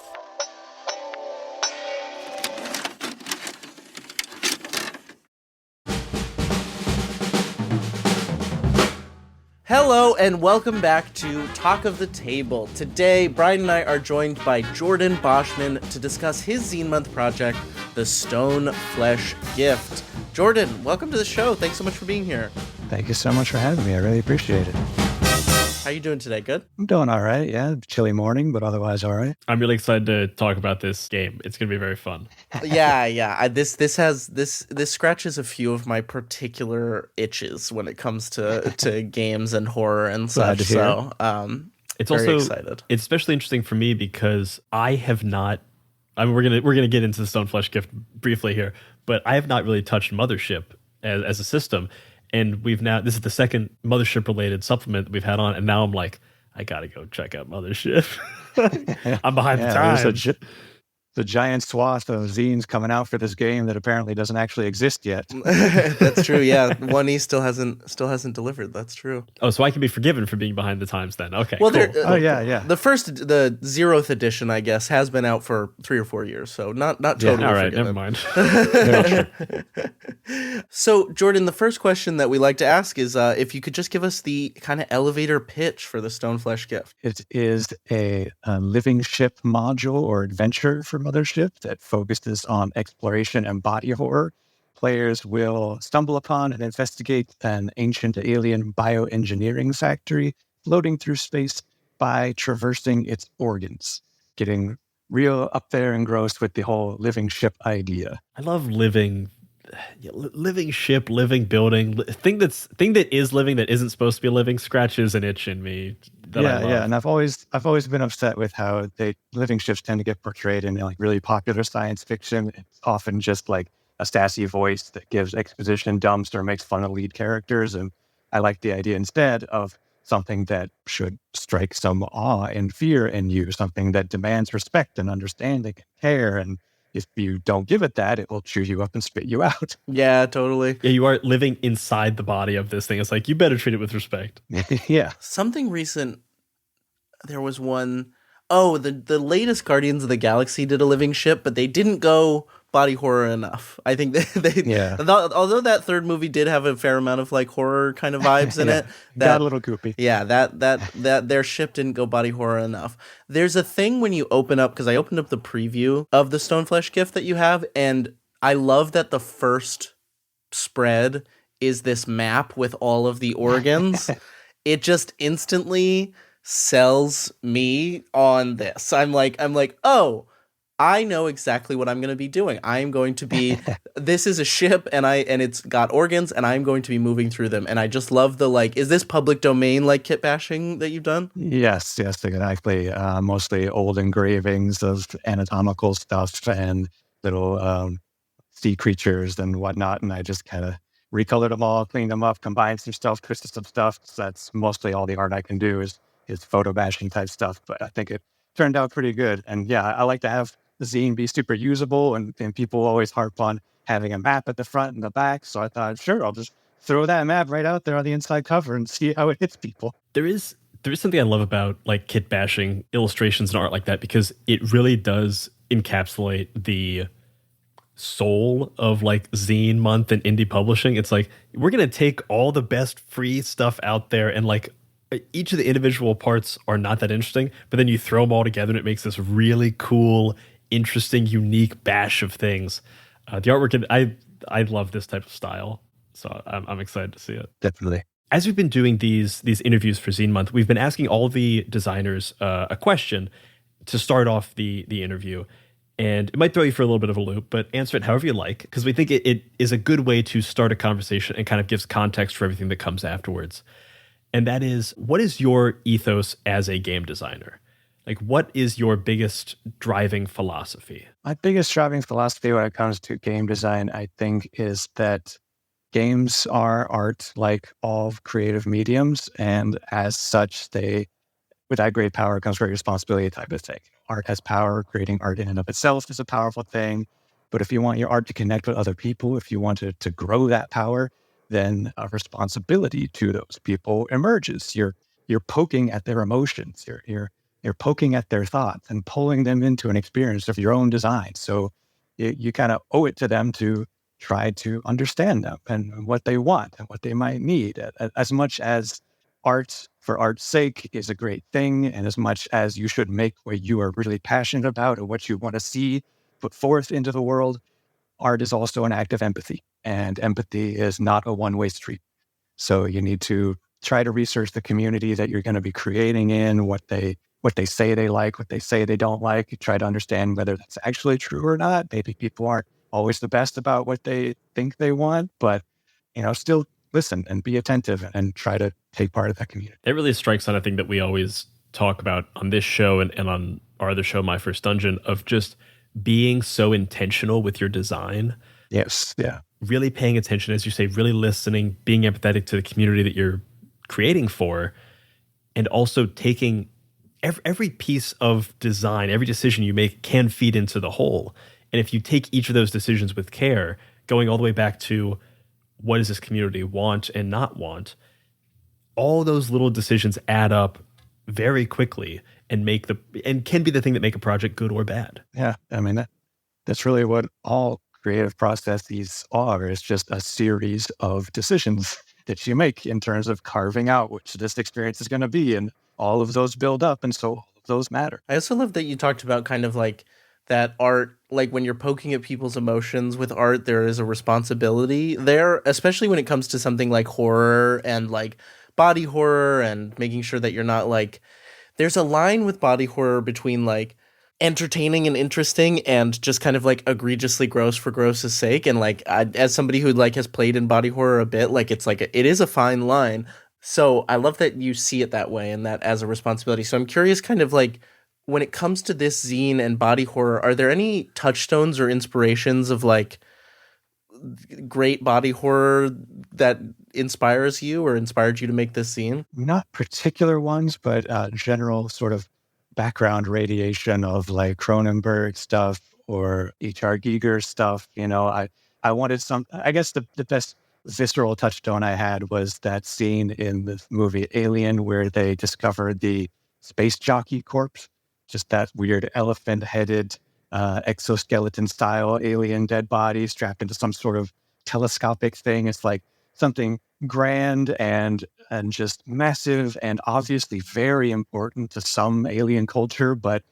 Hello and welcome back to Talk of the Table. Today, Brian and I are joined by Jordan Boschman to discuss his Zine Month project, The Stone Flesh Gift. Jordan, welcome to the show. Thanks so much for being here. Thank you so much for having me. I really appreciate it. How you doing today? Good? I'm doing all right. Yeah, chilly morning, but otherwise all right. I'm really excited to talk about this game. It's going to be very fun. Yeah. This scratches a few of my particular itches when it comes to games and horror and Glad such. to hear. So, It's very also excited. It's especially interesting for me because I have not. I mean, we're gonna get into the Stone Flesh Gift briefly here, but I have not really touched Mothership as a system, and this is the second Mothership related supplement that we've had on, and now I'm like, I gotta go check out Mothership. I'm behind the There's times. the giant swath of zines coming out for this game that apparently doesn't actually exist yet. That's true. Yeah, 1E still hasn't delivered. That's true. Oh, so I can be forgiven for being behind the times then. Okay. Well, cool. yeah. The 0th edition, I guess, has been out for 3 or 4 years, so not totally. All right, forgiven. never mind. So, Jordan, the first question that we like to ask is if you could just give us the kind of elevator pitch for the Stone Flesh Gift. It is a living ship module or adventure for Mothership that focuses on exploration and body horror. Players will stumble upon and investigate an ancient alien bioengineering factory floating through space by traversing its organs, getting real up there engrossed with the whole living ship idea. I love living ship, living building, thing that is living that isn't supposed to be living scratches an itch in me. Yeah, and I've always been upset with how living ships tend to get portrayed in like really popular science fiction. It's often just like a sassy voice that gives exposition dumps or makes fun of lead characters, and I like the idea instead of something that should strike some awe and fear in you, something that demands respect and understanding and care. And if you don't give it that, it will chew you up and spit you out. Yeah, totally. Yeah, you are living inside the body of this thing. It's like, you better treat it with respect. Yeah. Something recent, there was one, the latest Guardians of the Galaxy did a living ship, but they didn't go body horror enough. I think although that third movie did have a fair amount of like horror kind of vibes in it, that got a little goopy. Yeah, that their ship didn't go body horror enough. There's a thing when you open up, because I opened up the preview of the Stone Flesh Gift that you have, and I love that the first spread is this map with all of the organs. It just instantly sells me on this. I'm like, oh, I know exactly what I'm going to be doing. I'm going to be, this is a ship and it's got organs and I'm going to be moving through them. And I just love the, like, is this public domain, like kit bashing that you've done? Yes, exactly. Mostly old engravings of anatomical stuff and little sea creatures and whatnot. And I just kind of recolored them all, cleaned them up, combined some stuff, twisted some stuff. So that's mostly all the art I can do is his photo bashing type stuff, but I think it turned out pretty good. And yeah, I like to have the zine be super usable, and people always harp on having a map at the front and the back. So I thought, sure, I'll just throw that map right out there on the inside cover and see how it hits people. There is something I love about like kit bashing illustrations and art like that, because it really does encapsulate the soul of like Zine Month and indie publishing. It's like, we're going to take all the best free stuff out there, and like each of the individual parts are not that interesting, but then you throw them all together and it makes this really cool, interesting, unique bash of things. The artwork, I love this type of style, so I'm excited to see it. Definitely. As we've been doing these interviews for Zine Month, we've been asking all the designers a question to start off the interview. And it might throw you for a little bit of a loop, but answer it however you like, because we think it is a good way to start a conversation and kind of gives context for everything that comes afterwards. And that is, what is your ethos as a game designer? Like, what is your biggest driving philosophy? My biggest driving philosophy when it comes to game design, I think, is that games are art like all creative mediums. And as such, with that great power comes great responsibility type of thing. Art has power. Creating art in and of itself is a powerful thing. But if you want your art to connect with other people, if you want to grow that power, then a responsibility to those people emerges. You're poking at their emotions. You're poking at their thoughts and pulling them into an experience of your own design. So you kind of owe it to them to try to understand them and what they want and what they might need. As much as art for art's sake is a great thing, and as much as you should make what you are really passionate about or what you want to see put forth into the world, art is also an act of empathy, and empathy is not a one-way street. So you need to try to research the community that you're going to be creating in, what they say they like, what they say they don't like. You try to understand whether that's actually true or not. Maybe people aren't always the best about what they think they want, but still listen and be attentive and try to take part of that community. It really strikes on a thing that we always talk about on this show and on our other show, My First Dungeon, of just being so intentional with your design. Yes, yeah. Really paying attention, as you say, really listening, being empathetic to the community that you're creating for, and also taking every piece of design, every decision you make can feed into the whole. And if you take each of those decisions with care, going all the way back to what does this community want and not want, all those little decisions add up very quickly and can be the thing that make a project good or bad. Yeah, I mean, that's really what all creative processes are. It's just a series of decisions that you make in terms of carving out which this experience is going to be, and all of those build up, and so all of those matter. I also love that you talked about kind of like that art, like when you're poking at people's emotions with art, there is a responsibility there, especially when it comes to something like horror and like body horror, and making sure that you're not like, there's a line with body horror between like entertaining and interesting and just kind of like egregiously gross for gross's sake. And like, as somebody who like has played in body horror a bit, like it's like, it is a fine line. So I love that you see it that way and that as a responsibility. So I'm curious, kind of like, when it comes to this zine and body horror, are there any touchstones or inspirations of like great body horror that inspires you or inspired you to make this zine? Not particular ones, but general sort of background radiation of like Cronenberg stuff or H.R. Giger stuff. I wanted I guess the best visceral touchstone I had was that scene in the movie Alien where they discovered the space jockey corpse, just that weird elephant-headed exoskeleton-style alien dead body strapped into some sort of telescopic thing. It's like something grand and just massive and obviously very important to some alien culture, but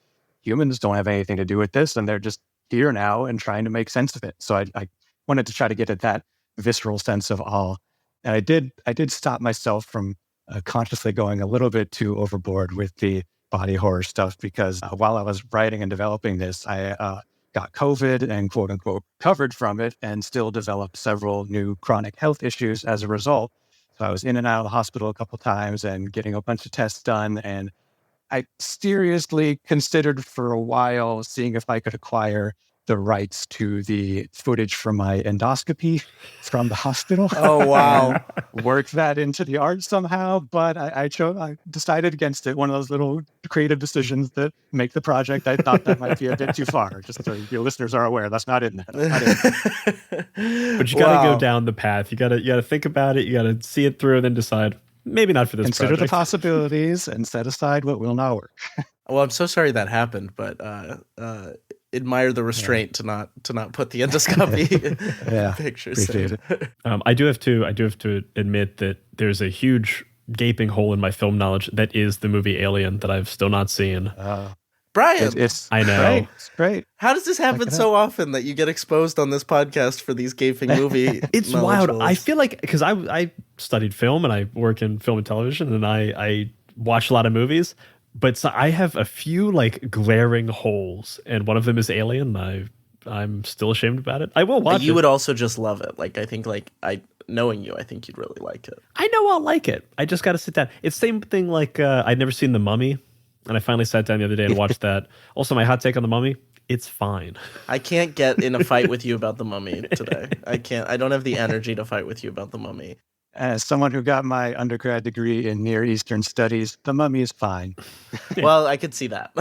humans don't have anything to do with this, and they're just here now and trying to make sense of it. So I wanted to try to get at that visceral sense of awe. And I did stop myself from consciously going a little bit too overboard with the body horror stuff, because while I was writing and developing this, I got COVID and quote unquote recovered from it, and still developed several new chronic health issues as a result. So I was in and out of the hospital a couple of times and getting a bunch of tests done. And I seriously considered for a while seeing if I could acquire the rights to the footage from my endoscopy from the hospital. Oh, wow. Work that into the art somehow, but I decided against it. One of those little creative decisions that make the project. I thought that might be a bit too far. Just so your listeners are aware, that's not in there. But you got to go down the path. You got to think about it. You got to see it through and then decide. Maybe not for this Consider project. the possibilities and set aside what will not work. Well, I'm so sorry that happened, but admire the restraint to not put the endoscopy pictures. Appreciate it. I do have to admit that there's a huge gaping hole in my film knowledge that is the movie Alien that I've still not seen. Brian, I know. Great. It's great. How does this happen so often that you get exposed on this podcast for these gaping movie? It's wild. I feel like because I studied film and I work in film and television and I watch a lot of movies, but so I have a few like glaring holes, and one of them is Alien. I'm still ashamed about it. I will watch it. You would also just love it. Like I think knowing you, I think you'd really like it. I know I'll like it. I just got to sit down. It's the same thing like I'd never seen The Mummy. And I finally sat down the other day and watched that. Also, my hot take on The Mummy, it's fine. I can't get in a fight with you about The Mummy today. I can't. I don't have the energy to fight with you about The Mummy. As someone who got my undergrad degree in Near Eastern Studies, The Mummy is fine. Well, I could see that.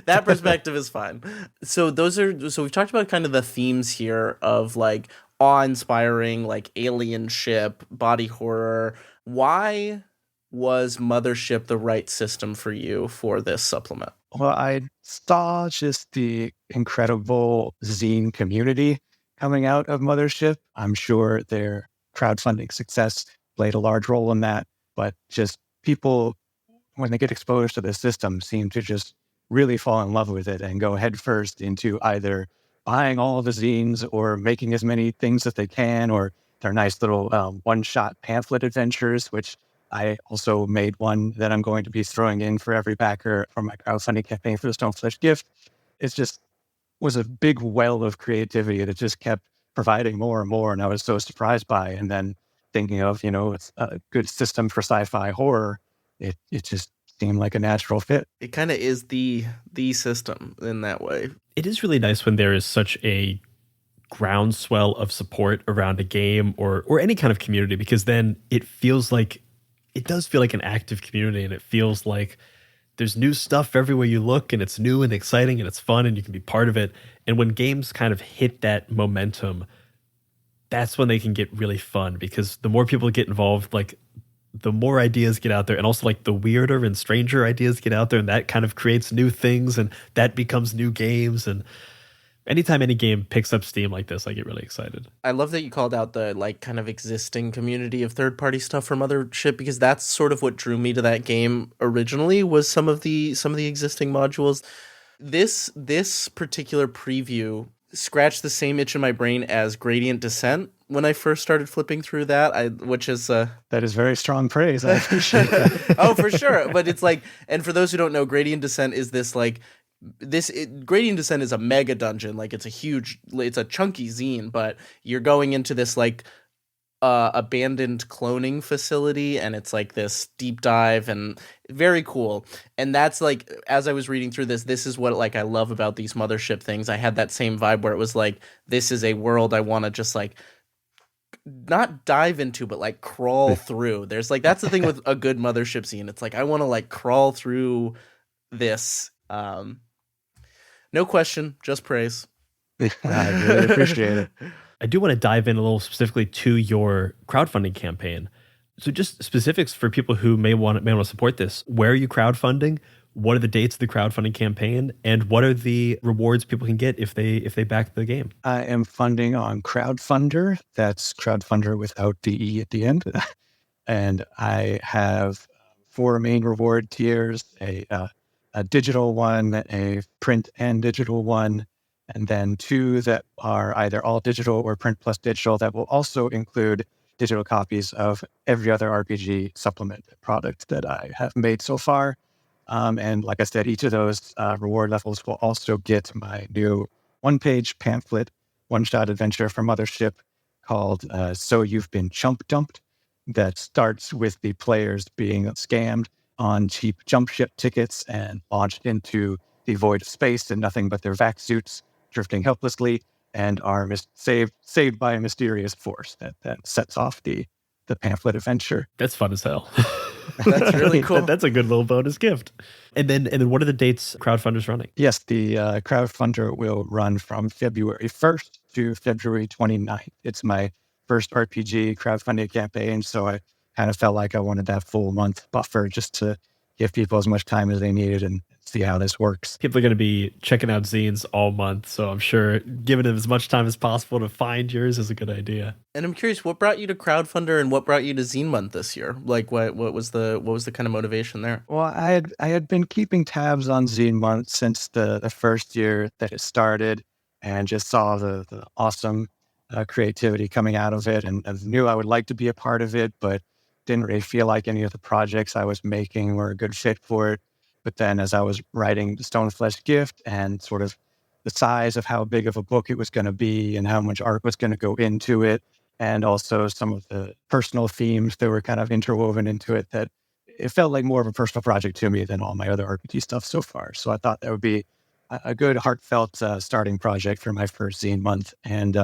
That perspective is fine. So we've talked about kind of the themes here of like awe-inspiring, like alien ship, body horror. Why was Mothership the right system for you for this supplement? Well, I saw just the incredible zine community coming out of Mothership. I'm sure their crowdfunding success played a large role in that, but just people, when they get exposed to the system, seem to just really fall in love with it and go headfirst into either buying all of the zines or making as many things as they can, or their nice little one-shot pamphlet adventures, which I also made one that I'm going to be throwing in for every backer for my crowdfunding campaign for the Stoneflesh gift. It just was a big well of creativity that just kept providing more and more, and I was so surprised by. And then thinking of, it's a good system for sci-fi horror, it just seemed like a natural fit. It kind of is the system in that way. It is really nice when there is such a groundswell of support around a game or any kind of community, because then it does feel like an active community, and it feels like there's new stuff everywhere you look, and it's new and exciting and it's fun and you can be part of it. And when games kind of hit that momentum, that's when they can get really fun, because the more people get involved, like the more ideas get out there, and also like the weirder and stranger ideas get out there, and that kind of creates new things, and that becomes new games. And anytime any game picks up steam like this, I get really excited. I love that you called out the like kind of existing community of third-party stuff from Mothership, because that's sort of what drew me to that game originally, was some of the existing modules. This particular preview scratched the same itch in my brain as Gradient Descent when I first started flipping through that, which is that is very strong praise. I appreciate that. Oh, for sure. But it's like, and for those who don't know, Gradient Descent is this like Gradient Descent is a mega dungeon. Like it's a chunky zine, but you're going into this like abandoned cloning facility, and it's like this deep dive and very cool. And that's like, as I was reading through this is what like I love about these Mothership things. I had that same vibe where it was like, this is a world I want to just like not dive into, but like crawl through. There's like, that's the thing with a good Mothership zine. It's like, I want to like crawl through this. No question, just praise. I really appreciate it. I do want to dive in a little specifically to your crowdfunding campaign. So just specifics for people who may want to support this. Where are you crowdfunding? What are the dates of the crowdfunding campaign? And what are the rewards people can get if they back the game? I am funding on Crowdfunder. That's Crowdfunder without the E at the end. And I have 4 main reward tiers, a digital one, a print and digital one, and then 2 that are either all digital or print plus digital that will also include digital copies of every other RPG supplement product that I have made so far. And like I said, each of those reward levels will also get my new 1-page pamphlet, one-shot adventure from Mothership called So You've Been Chump Dumped, that starts with the players being scammed on cheap jump ship tickets and launched into the void of space in nothing but their vac suits, drifting helplessly and are saved by a mysterious force that sets off the pamphlet adventure. That's fun as hell. That's really cool. That's a good little bonus gift. And then what are the dates crowdfunders running? Yes, the crowdfunder will run from February 1st to February 29th. It's my first RPG crowdfunding campaign, so I kind of felt like I wanted that full month buffer just to give people as much time as they needed and see how this works. People are going to be checking out zines all month, so I'm sure giving them as much time as possible to find yours is a good idea. And I'm curious, what brought you to crowdfunder and what brought you to Zine Month this year? Like, what was the kind of motivation there? Well, I had been keeping tabs on Zine Month since the first year that it started, and just saw the awesome creativity coming out of it, and knew I would like to be a part of it, but didn't really feel like any of the projects I was making were a good fit for it. But then as I was writing the Stoneflesh Gift and sort of the size of how big of a book it was going to be and how much art was going to go into it, and also some of the personal themes that were kind of interwoven into it, that it felt like more of a personal project to me than all my other RPG stuff so far. So I thought that would be a good, heartfelt starting project for my first Zine Month. And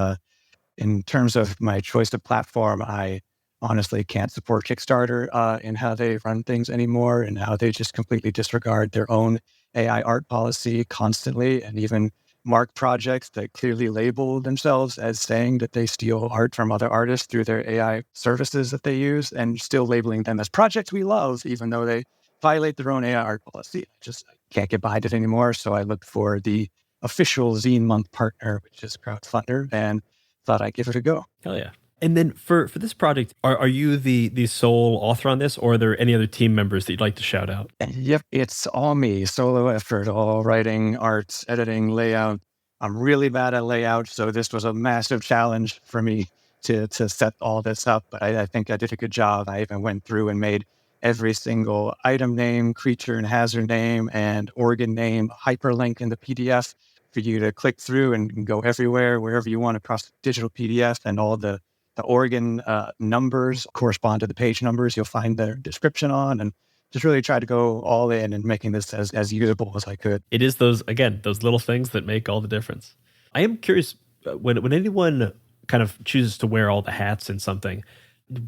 in terms of my choice of platform, I honestly can't support Kickstarter in how they run things anymore, and how they just completely disregard their own AI art policy constantly, and even mark projects that clearly label themselves as saying that they steal art from other artists through their AI services that they use, and still labeling them as projects we love, even though they violate their own AI art policy. I just can't get behind it anymore. So I looked for the official Zine Month partner, which is Crowdfunder, and thought I'd give it a go. Hell yeah. And then for this project, are you the sole author on this, or are there any other team members that you'd like to shout out? Yep, it's all me, solo effort, all writing, art, editing, layout. I'm really bad at layout, so this was a massive challenge for me to set all this up, but I think I did a good job. I even went through and made every single item name, creature and hazard name, and organ name hyperlink in the PDF for you to click through and go everywhere, wherever you want across the digital PDF, and all the organ numbers correspond to the page numbers you'll find their description on, and just really try to go all in and making this as usable as I could. It is those little things that make all the difference. I am curious, when anyone kind of chooses to wear all the hats in something,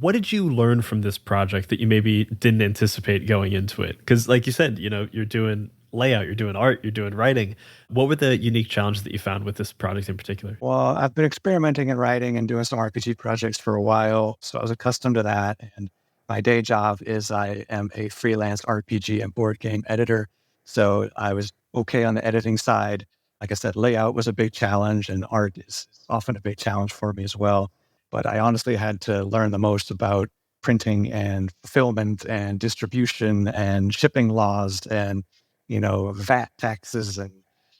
what did you learn from this project that you maybe didn't anticipate going into it? Because like you said, you're doing layout, you're doing art, you're doing writing. What were the unique challenges that you found with this project in particular? Well, I've been experimenting in writing and doing some RPG projects for a while, so I was accustomed to that. And my day job is I am a freelance RPG and board game editor, so I was okay on the editing side. Like I said, layout was a big challenge, and art is often a big challenge for me as well. But I honestly had to learn the most about printing and fulfillment and distribution and shipping laws and VAT taxes and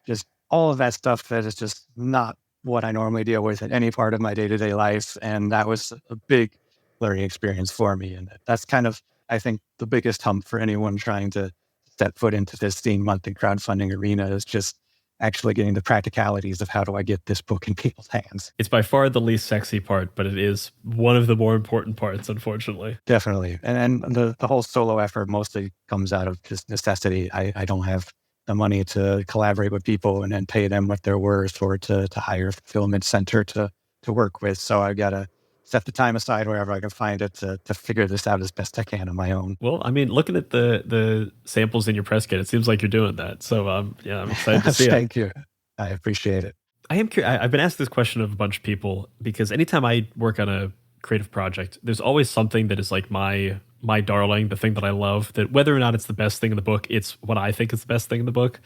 just all of that stuff that is just not what I normally deal with in any part of my day-to-day life. And that was a big learning experience for me. And that's kind of, I think, the biggest hump for anyone trying to step foot into this Zine Month and crowdfunding arena, is just actually getting the practicalities of how do I get this book in people's hands. It's by far the least sexy part, but it is one of the more important parts, unfortunately. Definitely. And the whole solo effort mostly comes out of just necessity. I don't have the money to collaborate with people and then pay them what they're worth, or to hire a fulfillment center to work with. So I've got to set the time aside wherever I can find it to figure this out as best I can on my own. Well, I mean, looking at the samples in your press kit, it seems like you're doing that. So I'm excited to see it. Thank you. I appreciate it. I am curious. I've been asked this question of a bunch of people, because anytime I work on a creative project, there's always something that is like my darling, the thing that I love, that whether or not it's the best thing in the book, it's what I think is the best thing in the book.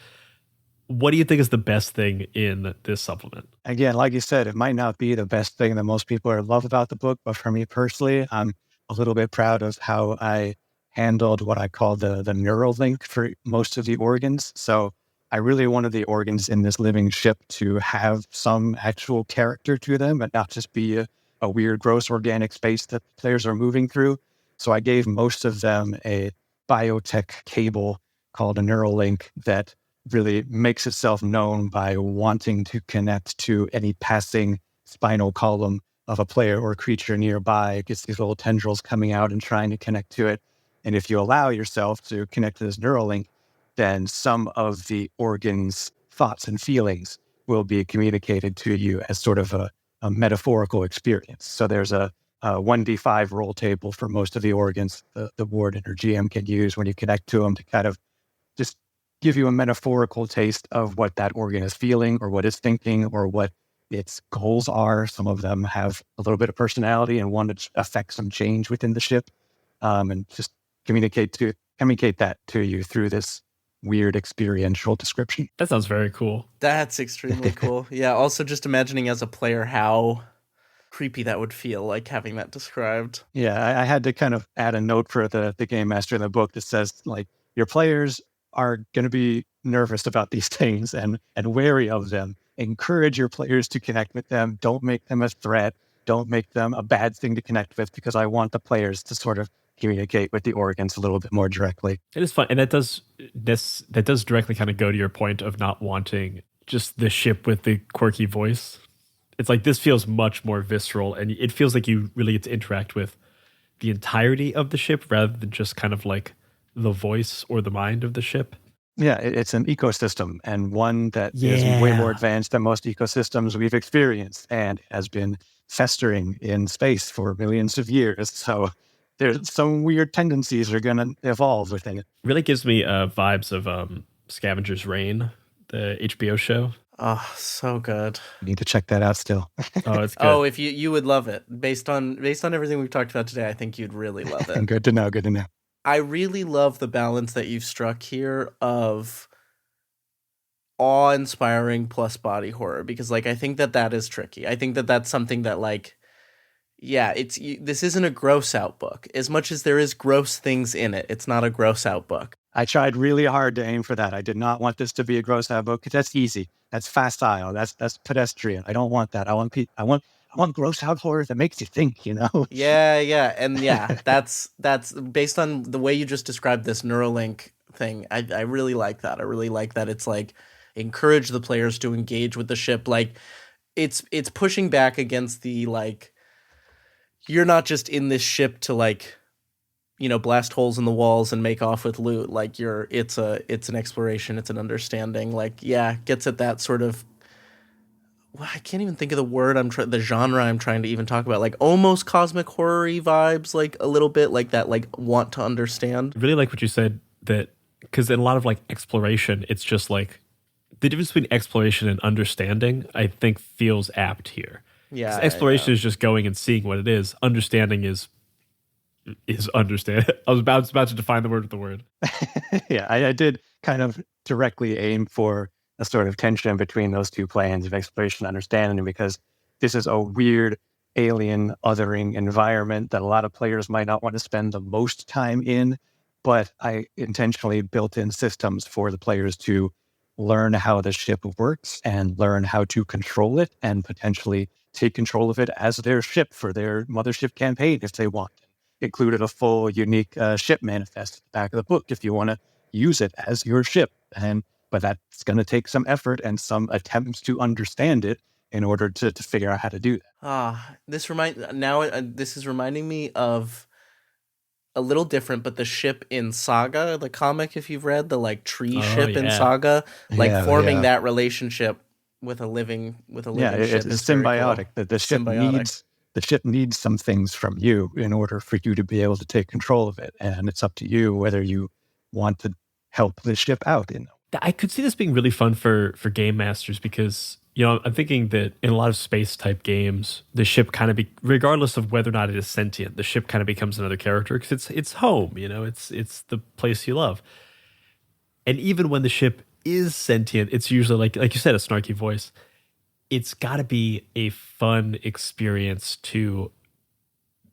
What do you think is the best thing in this supplement? Again, like you said, it might not be the best thing that most people love about the book, but for me personally, I'm a little bit proud of how I handled what I call the neural link for most of the organs. So I really wanted the organs in this living ship to have some actual character to them and not just be a weird, gross organic space that players are moving through. So I gave most of them a biotech cable called a neural link that really makes itself known by wanting to connect to any passing spinal column of a player or creature nearby. It gets these little tendrils coming out and trying to connect to it. And if you allow yourself to connect to this neural link, then some of the organ's thoughts and feelings will be communicated to you as sort of a metaphorical experience. So there's a 1d5 roll table for most of the organs the warden or GM can use when you connect to them to kind of just give you a metaphorical taste of what that organ is feeling or what it's thinking or what its goals are. Some of them have a little bit of personality and want to affect some change within the ship, and just communicate that to you through this weird experiential description. That sounds very cool. That's extremely cool. Yeah, also just imagining as a player how creepy that would feel, like having that described. Yeah, I had to kind of add a note for the game master in the book that says, like, your players are going to be nervous about these things and wary of them. Encourage your players to connect with them. Don't make them a threat. Don't make them a bad thing to connect with, because I want the players to sort of communicate with the organs a little bit more directly. It is fun, and that does directly kind of go to your point of not wanting just the ship with the quirky voice. It's like this feels much more visceral, and it feels like you really get to interact with the entirety of the ship rather than just kind of like the voice or the mind of the ship. Yeah, it's an ecosystem, and one that is way more advanced than most ecosystems we've experienced and has been festering in space for millions of years. So there's some weird tendencies are going to evolve within it. Really gives me vibes of Scavenger's Reign, the HBO show. Oh, so good. You need to check that out still. Oh, it's good. Oh, if you would love it. Based on everything we've talked about today, I think you'd really love it. Good to know. I really love the balance that you've struck here of awe-inspiring plus body horror, because like I think that is tricky. I think that that's something that like, yeah, this isn't a gross out book. As much as there is gross things in it, it's not a gross out book. I tried really hard to aim for that. I did not want this to be a gross out book, because that's easy. That's facile. That's pedestrian. I don't want that. I want gross out horror that makes you think, you know? Yeah. And yeah, that's based on the way you just described this Neuralink thing. I really like that. I really like that it's like encourage the players to engage with the ship. Like it's pushing back against the like, you're not just in this ship to like, you know, blast holes in the walls and make off with loot. Like it's an exploration. It's an understanding. Like, yeah, gets at that sort of, well, I can't even think of the word the genre I'm trying to even talk about, like almost cosmic horror-y vibes, like a little bit like that, like want to understand. Really like what you said, that because in a lot of like exploration, it's just like the difference between exploration and understanding, I think feels apt here. Yeah. Exploration is just going and seeing what it is. Understanding is understand. I was about to define the word with the word. Yeah, I did kind of directly aim for a sort of tension between those two planes of exploration and understanding, because this is a weird alien othering environment that a lot of players might not want to spend the most time in, but I intentionally built in systems for the players to learn how the ship works and learn how to control it and potentially take control of it as their ship for their Mothership campaign if they want. Included a full unique ship manifest at the back of the book if you want to use it as your ship. But that's going to take some effort and some attempts to understand it in order to figure out how to do that. This is reminding me of a little different, but the ship in Saga, the comic, if you've read the like tree ship in Saga, like forming that relationship with a living ship. It's symbiotic. Cool. The ship needs some things from you in order for you to be able to take control of it, and it's up to you whether you want to help the ship out. I could see this being really fun for game masters, because I'm thinking that in a lot of space type games, the ship kind of regardless of whether or not it is sentient, the ship kind of becomes another character because it's home. It's the place you love. And even when the ship is sentient, it's usually like you said, a snarky voice. It's got to be a fun experience to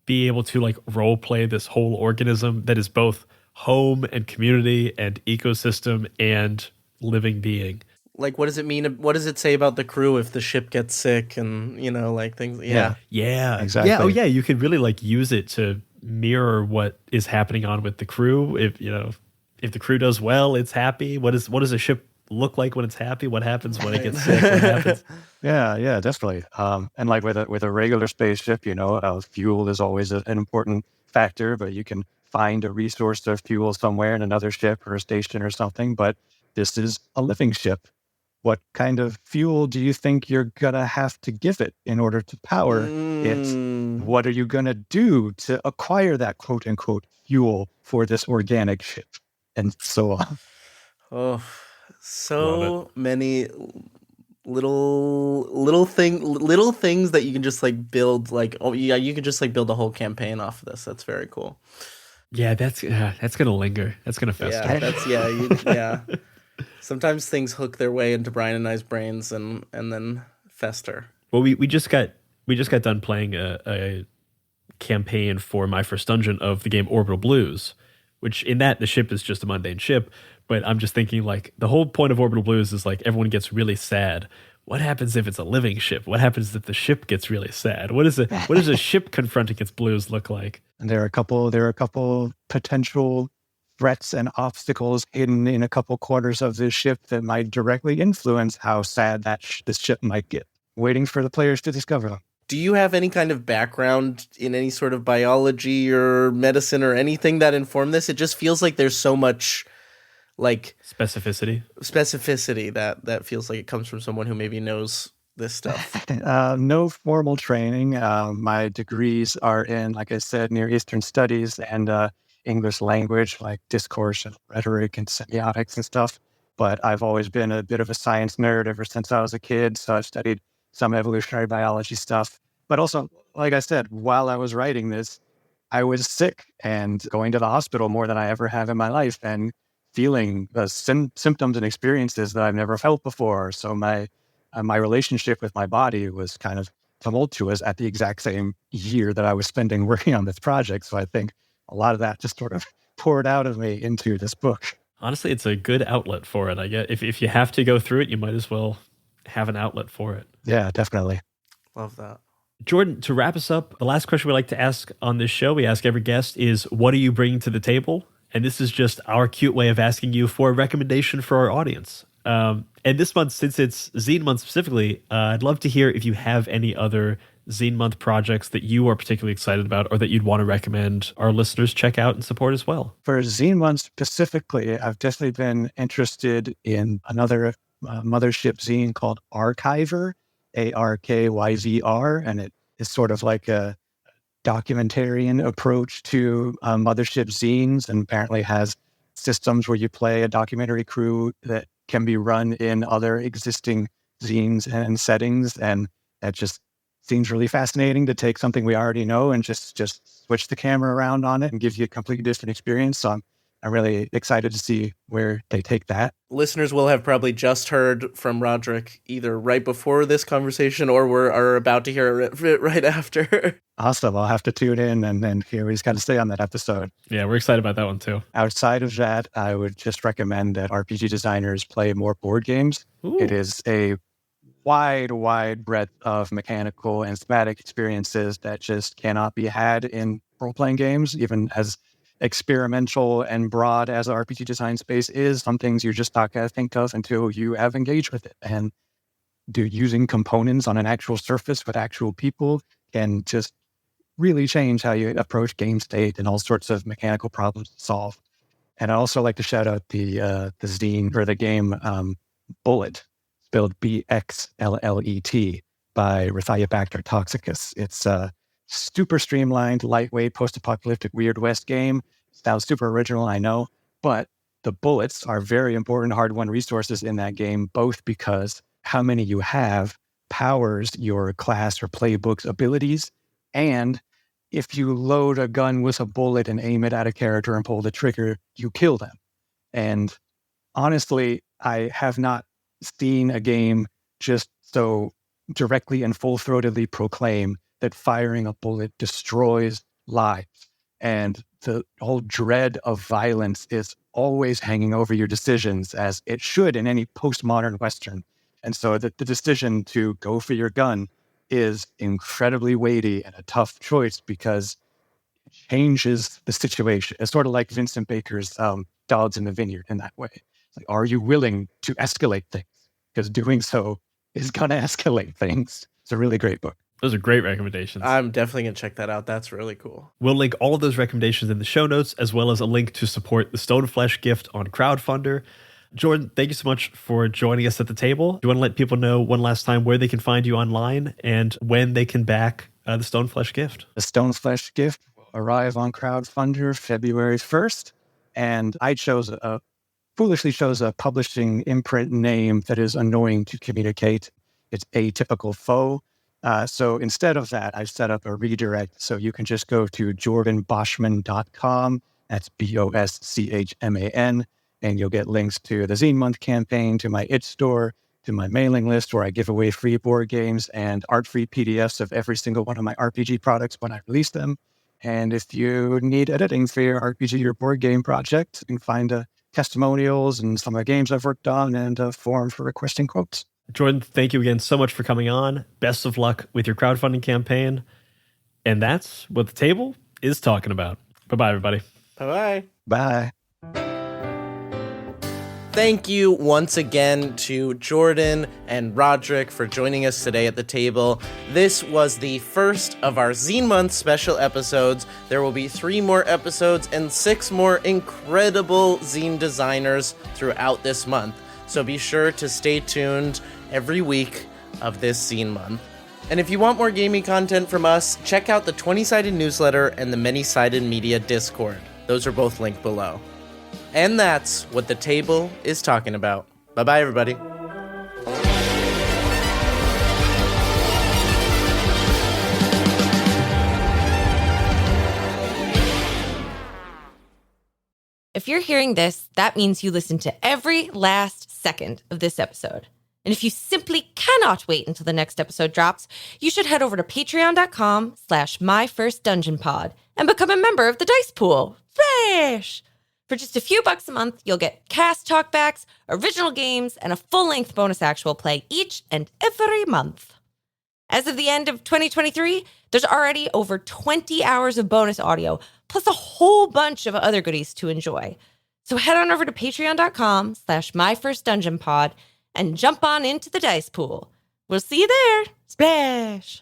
be able to like role play this whole organism that is both home and community and ecosystem and living being. Like, what does it mean? What does it say about the crew if the ship gets sick and, like things? Yeah. Yeah, exactly. Yeah. Oh yeah. You could really like use it to mirror what is happening on with the crew. If the crew does well, it's happy. What does a ship look like when it's happy? What happens when it gets sick? What happens? Yeah, definitely. And like with a regular spaceship, fuel is always an important factor, but you can find a resource of fuel somewhere in another ship or a station or something. But this is a living ship, What kind of fuel do you think you're going to have to give it in order to power it? What are you going to do to acquire that quote unquote fuel for this organic ship? And so on. Oh, so many little things that you can just like build. Like, oh yeah, you could just like build a whole campaign off of this. That's very cool. Yeah, that's gonna linger. That's gonna fester. Yeah. Sometimes things hook their way into Brian and I's brains and then fester. Well, we just got done playing a campaign for my first dungeon of the game Orbital Blues, which in that the ship is just a mundane ship. But I'm just thinking like the whole point of Orbital Blues is like everyone gets really sad. What happens if it's a living ship? What happens if the ship gets really sad? What does a ship confronting its blues look like? And there are a couple potential threats and obstacles hidden in a couple quarters of this ship that might directly influence how sad this ship might get. Waiting for the players to discover them. Do you have any kind of background in any sort of biology or medicine or anything that inform this? It just feels like there's so much like specificity that feels like it comes from someone who maybe knows this stuff. No formal training. My degrees are in, like I said, Near Eastern Studies and English language, like discourse and rhetoric and semiotics and stuff. But I've always been a bit of a science nerd ever since I was a kid. So I've studied some evolutionary biology stuff. But also, like I said, while I was writing this, I was sick and going to the hospital more than I ever have in my life and feeling the symptoms and experiences that I've never felt before. So my relationship with my body was kind of tumultuous at the exact same year that I was spending working on this project. So I think a lot of that just sort of poured out of me into this book. Honestly, it's a good outlet for it. I guess if you have to go through it, you might as well have an outlet for it. Yeah, definitely. Love that. Jordan, to wrap us up, the last question we like to ask on this show, we ask every guest, is what are you bringing to the table? And this is just our cute way of asking you for a recommendation for our audience. And this month, since it's Zine Month specifically, I'd love to hear if you have any other Zine Month projects that you are particularly excited about or that you'd want to recommend our listeners check out and support as well. For Zine Month specifically, I've definitely been interested in another Mothership zine called ARKYVR, ARKYVR, and it is sort of like a documentarian approach to Mothership zines, and apparently has systems where you play a documentary crew that can be run in other existing zines and settings, and that just seems really fascinating to take something we already know and just switch the camera around on it and give you a completely different experience. So I'm really excited to see where they take that. Listeners will have probably just heard from Rhodrick either right before this conversation or are about to hear it right after. Awesome. I'll have to tune in and hear what he's got to say on that episode. Yeah, we're excited about that one too. Outside of that, I would just recommend that RPG designers play more board games. Ooh. It is a wide breadth of mechanical and thematic experiences that just cannot be had in role-playing games, even as experimental and broad as the RPG design space is. Some things you're just not going to think of until you have engaged with it. And using components on an actual surface with actual people can just really change how you approach game state and all sorts of mechanical problems to solve. And I also like to shout out the zine or the game Bullet, spelled BXLLET, by Rathiobacter toxicus. It's a super streamlined, lightweight, post-apocalyptic Weird West game. Sounds super original, I know, but the bullets are very important hard-won resources in that game, both because how many you have powers your class or playbook's abilities, and if you load a gun with a bullet and aim it at a character and pull the trigger, you kill them. And honestly, I have not seen a game just so directly and full-throatedly proclaim that firing a bullet destroys lives. And the whole dread of violence is always hanging over your decisions, as it should in any postmodern Western. And so the decision to go for your gun is incredibly weighty and a tough choice because it changes the situation. It's sort of like Vincent Baker's Dogs in the Vineyard in that way. It's like, are you willing to escalate things? Because doing so is going to escalate things. It's a really great book. Those are great recommendations. I'm definitely going to check that out. That's really cool. We'll link all of those recommendations in the show notes, as well as a link to support the Stoneflesh gift on Crowdfunder. Jordan, thank you so much for joining us at the table. Do you want to let people know one last time where they can find you online and when they can back the Stoneflesh gift? The Stoneflesh gift will arrive on Crowdfunder February 1st. And I foolishly chose a publishing imprint name that is annoying to communicate. It's Atypical Foe. So instead of that, I've set up a redirect. So you can just go to jordanboschman.com. That's BOSCHMAN. And you'll get links to the Zine Month campaign, to my It store, to my mailing list where I give away free board games and art-free PDFs of every single one of my RPG products when I release them. And if you need editing for your RPG or board game project, you can find testimonials and some of the games I've worked on and a forum for requesting quotes. Jordan, thank you again so much for coming on. Best of luck with your crowdfunding campaign. And that's what the table is talking about. Bye-bye, everybody. Bye-bye. Bye. Thank you once again to Jordan and Rhodrick for joining us today at the table. This was the first of our Zine Month special episodes. There will be 3 more episodes and 6 more incredible zine designers throughout this month. So be sure to stay tuned every week of this Zine Month. And if you want more gaming content from us, check out the 20-sided newsletter and the Many-Sided Media Discord. Those are both linked below. And that's what the table is talking about. Bye-bye, everybody. If you're hearing this, that means you listened to every last second of this episode. And if you simply cannot wait until the next episode drops, you should head over to patreon.com/myfirstdungeonpod and become a member of the Dice Pool. Splash! For just a few bucks a month, you'll get cast talkbacks, original games, and a full-length bonus actual play each and every month. As of the end of 2023, there's already over 20 hours of bonus audio, plus a whole bunch of other goodies to enjoy. So head on over to patreon.com/myfirstdungeonpod and jump on into the Dice Pool. We'll see you there. Splash!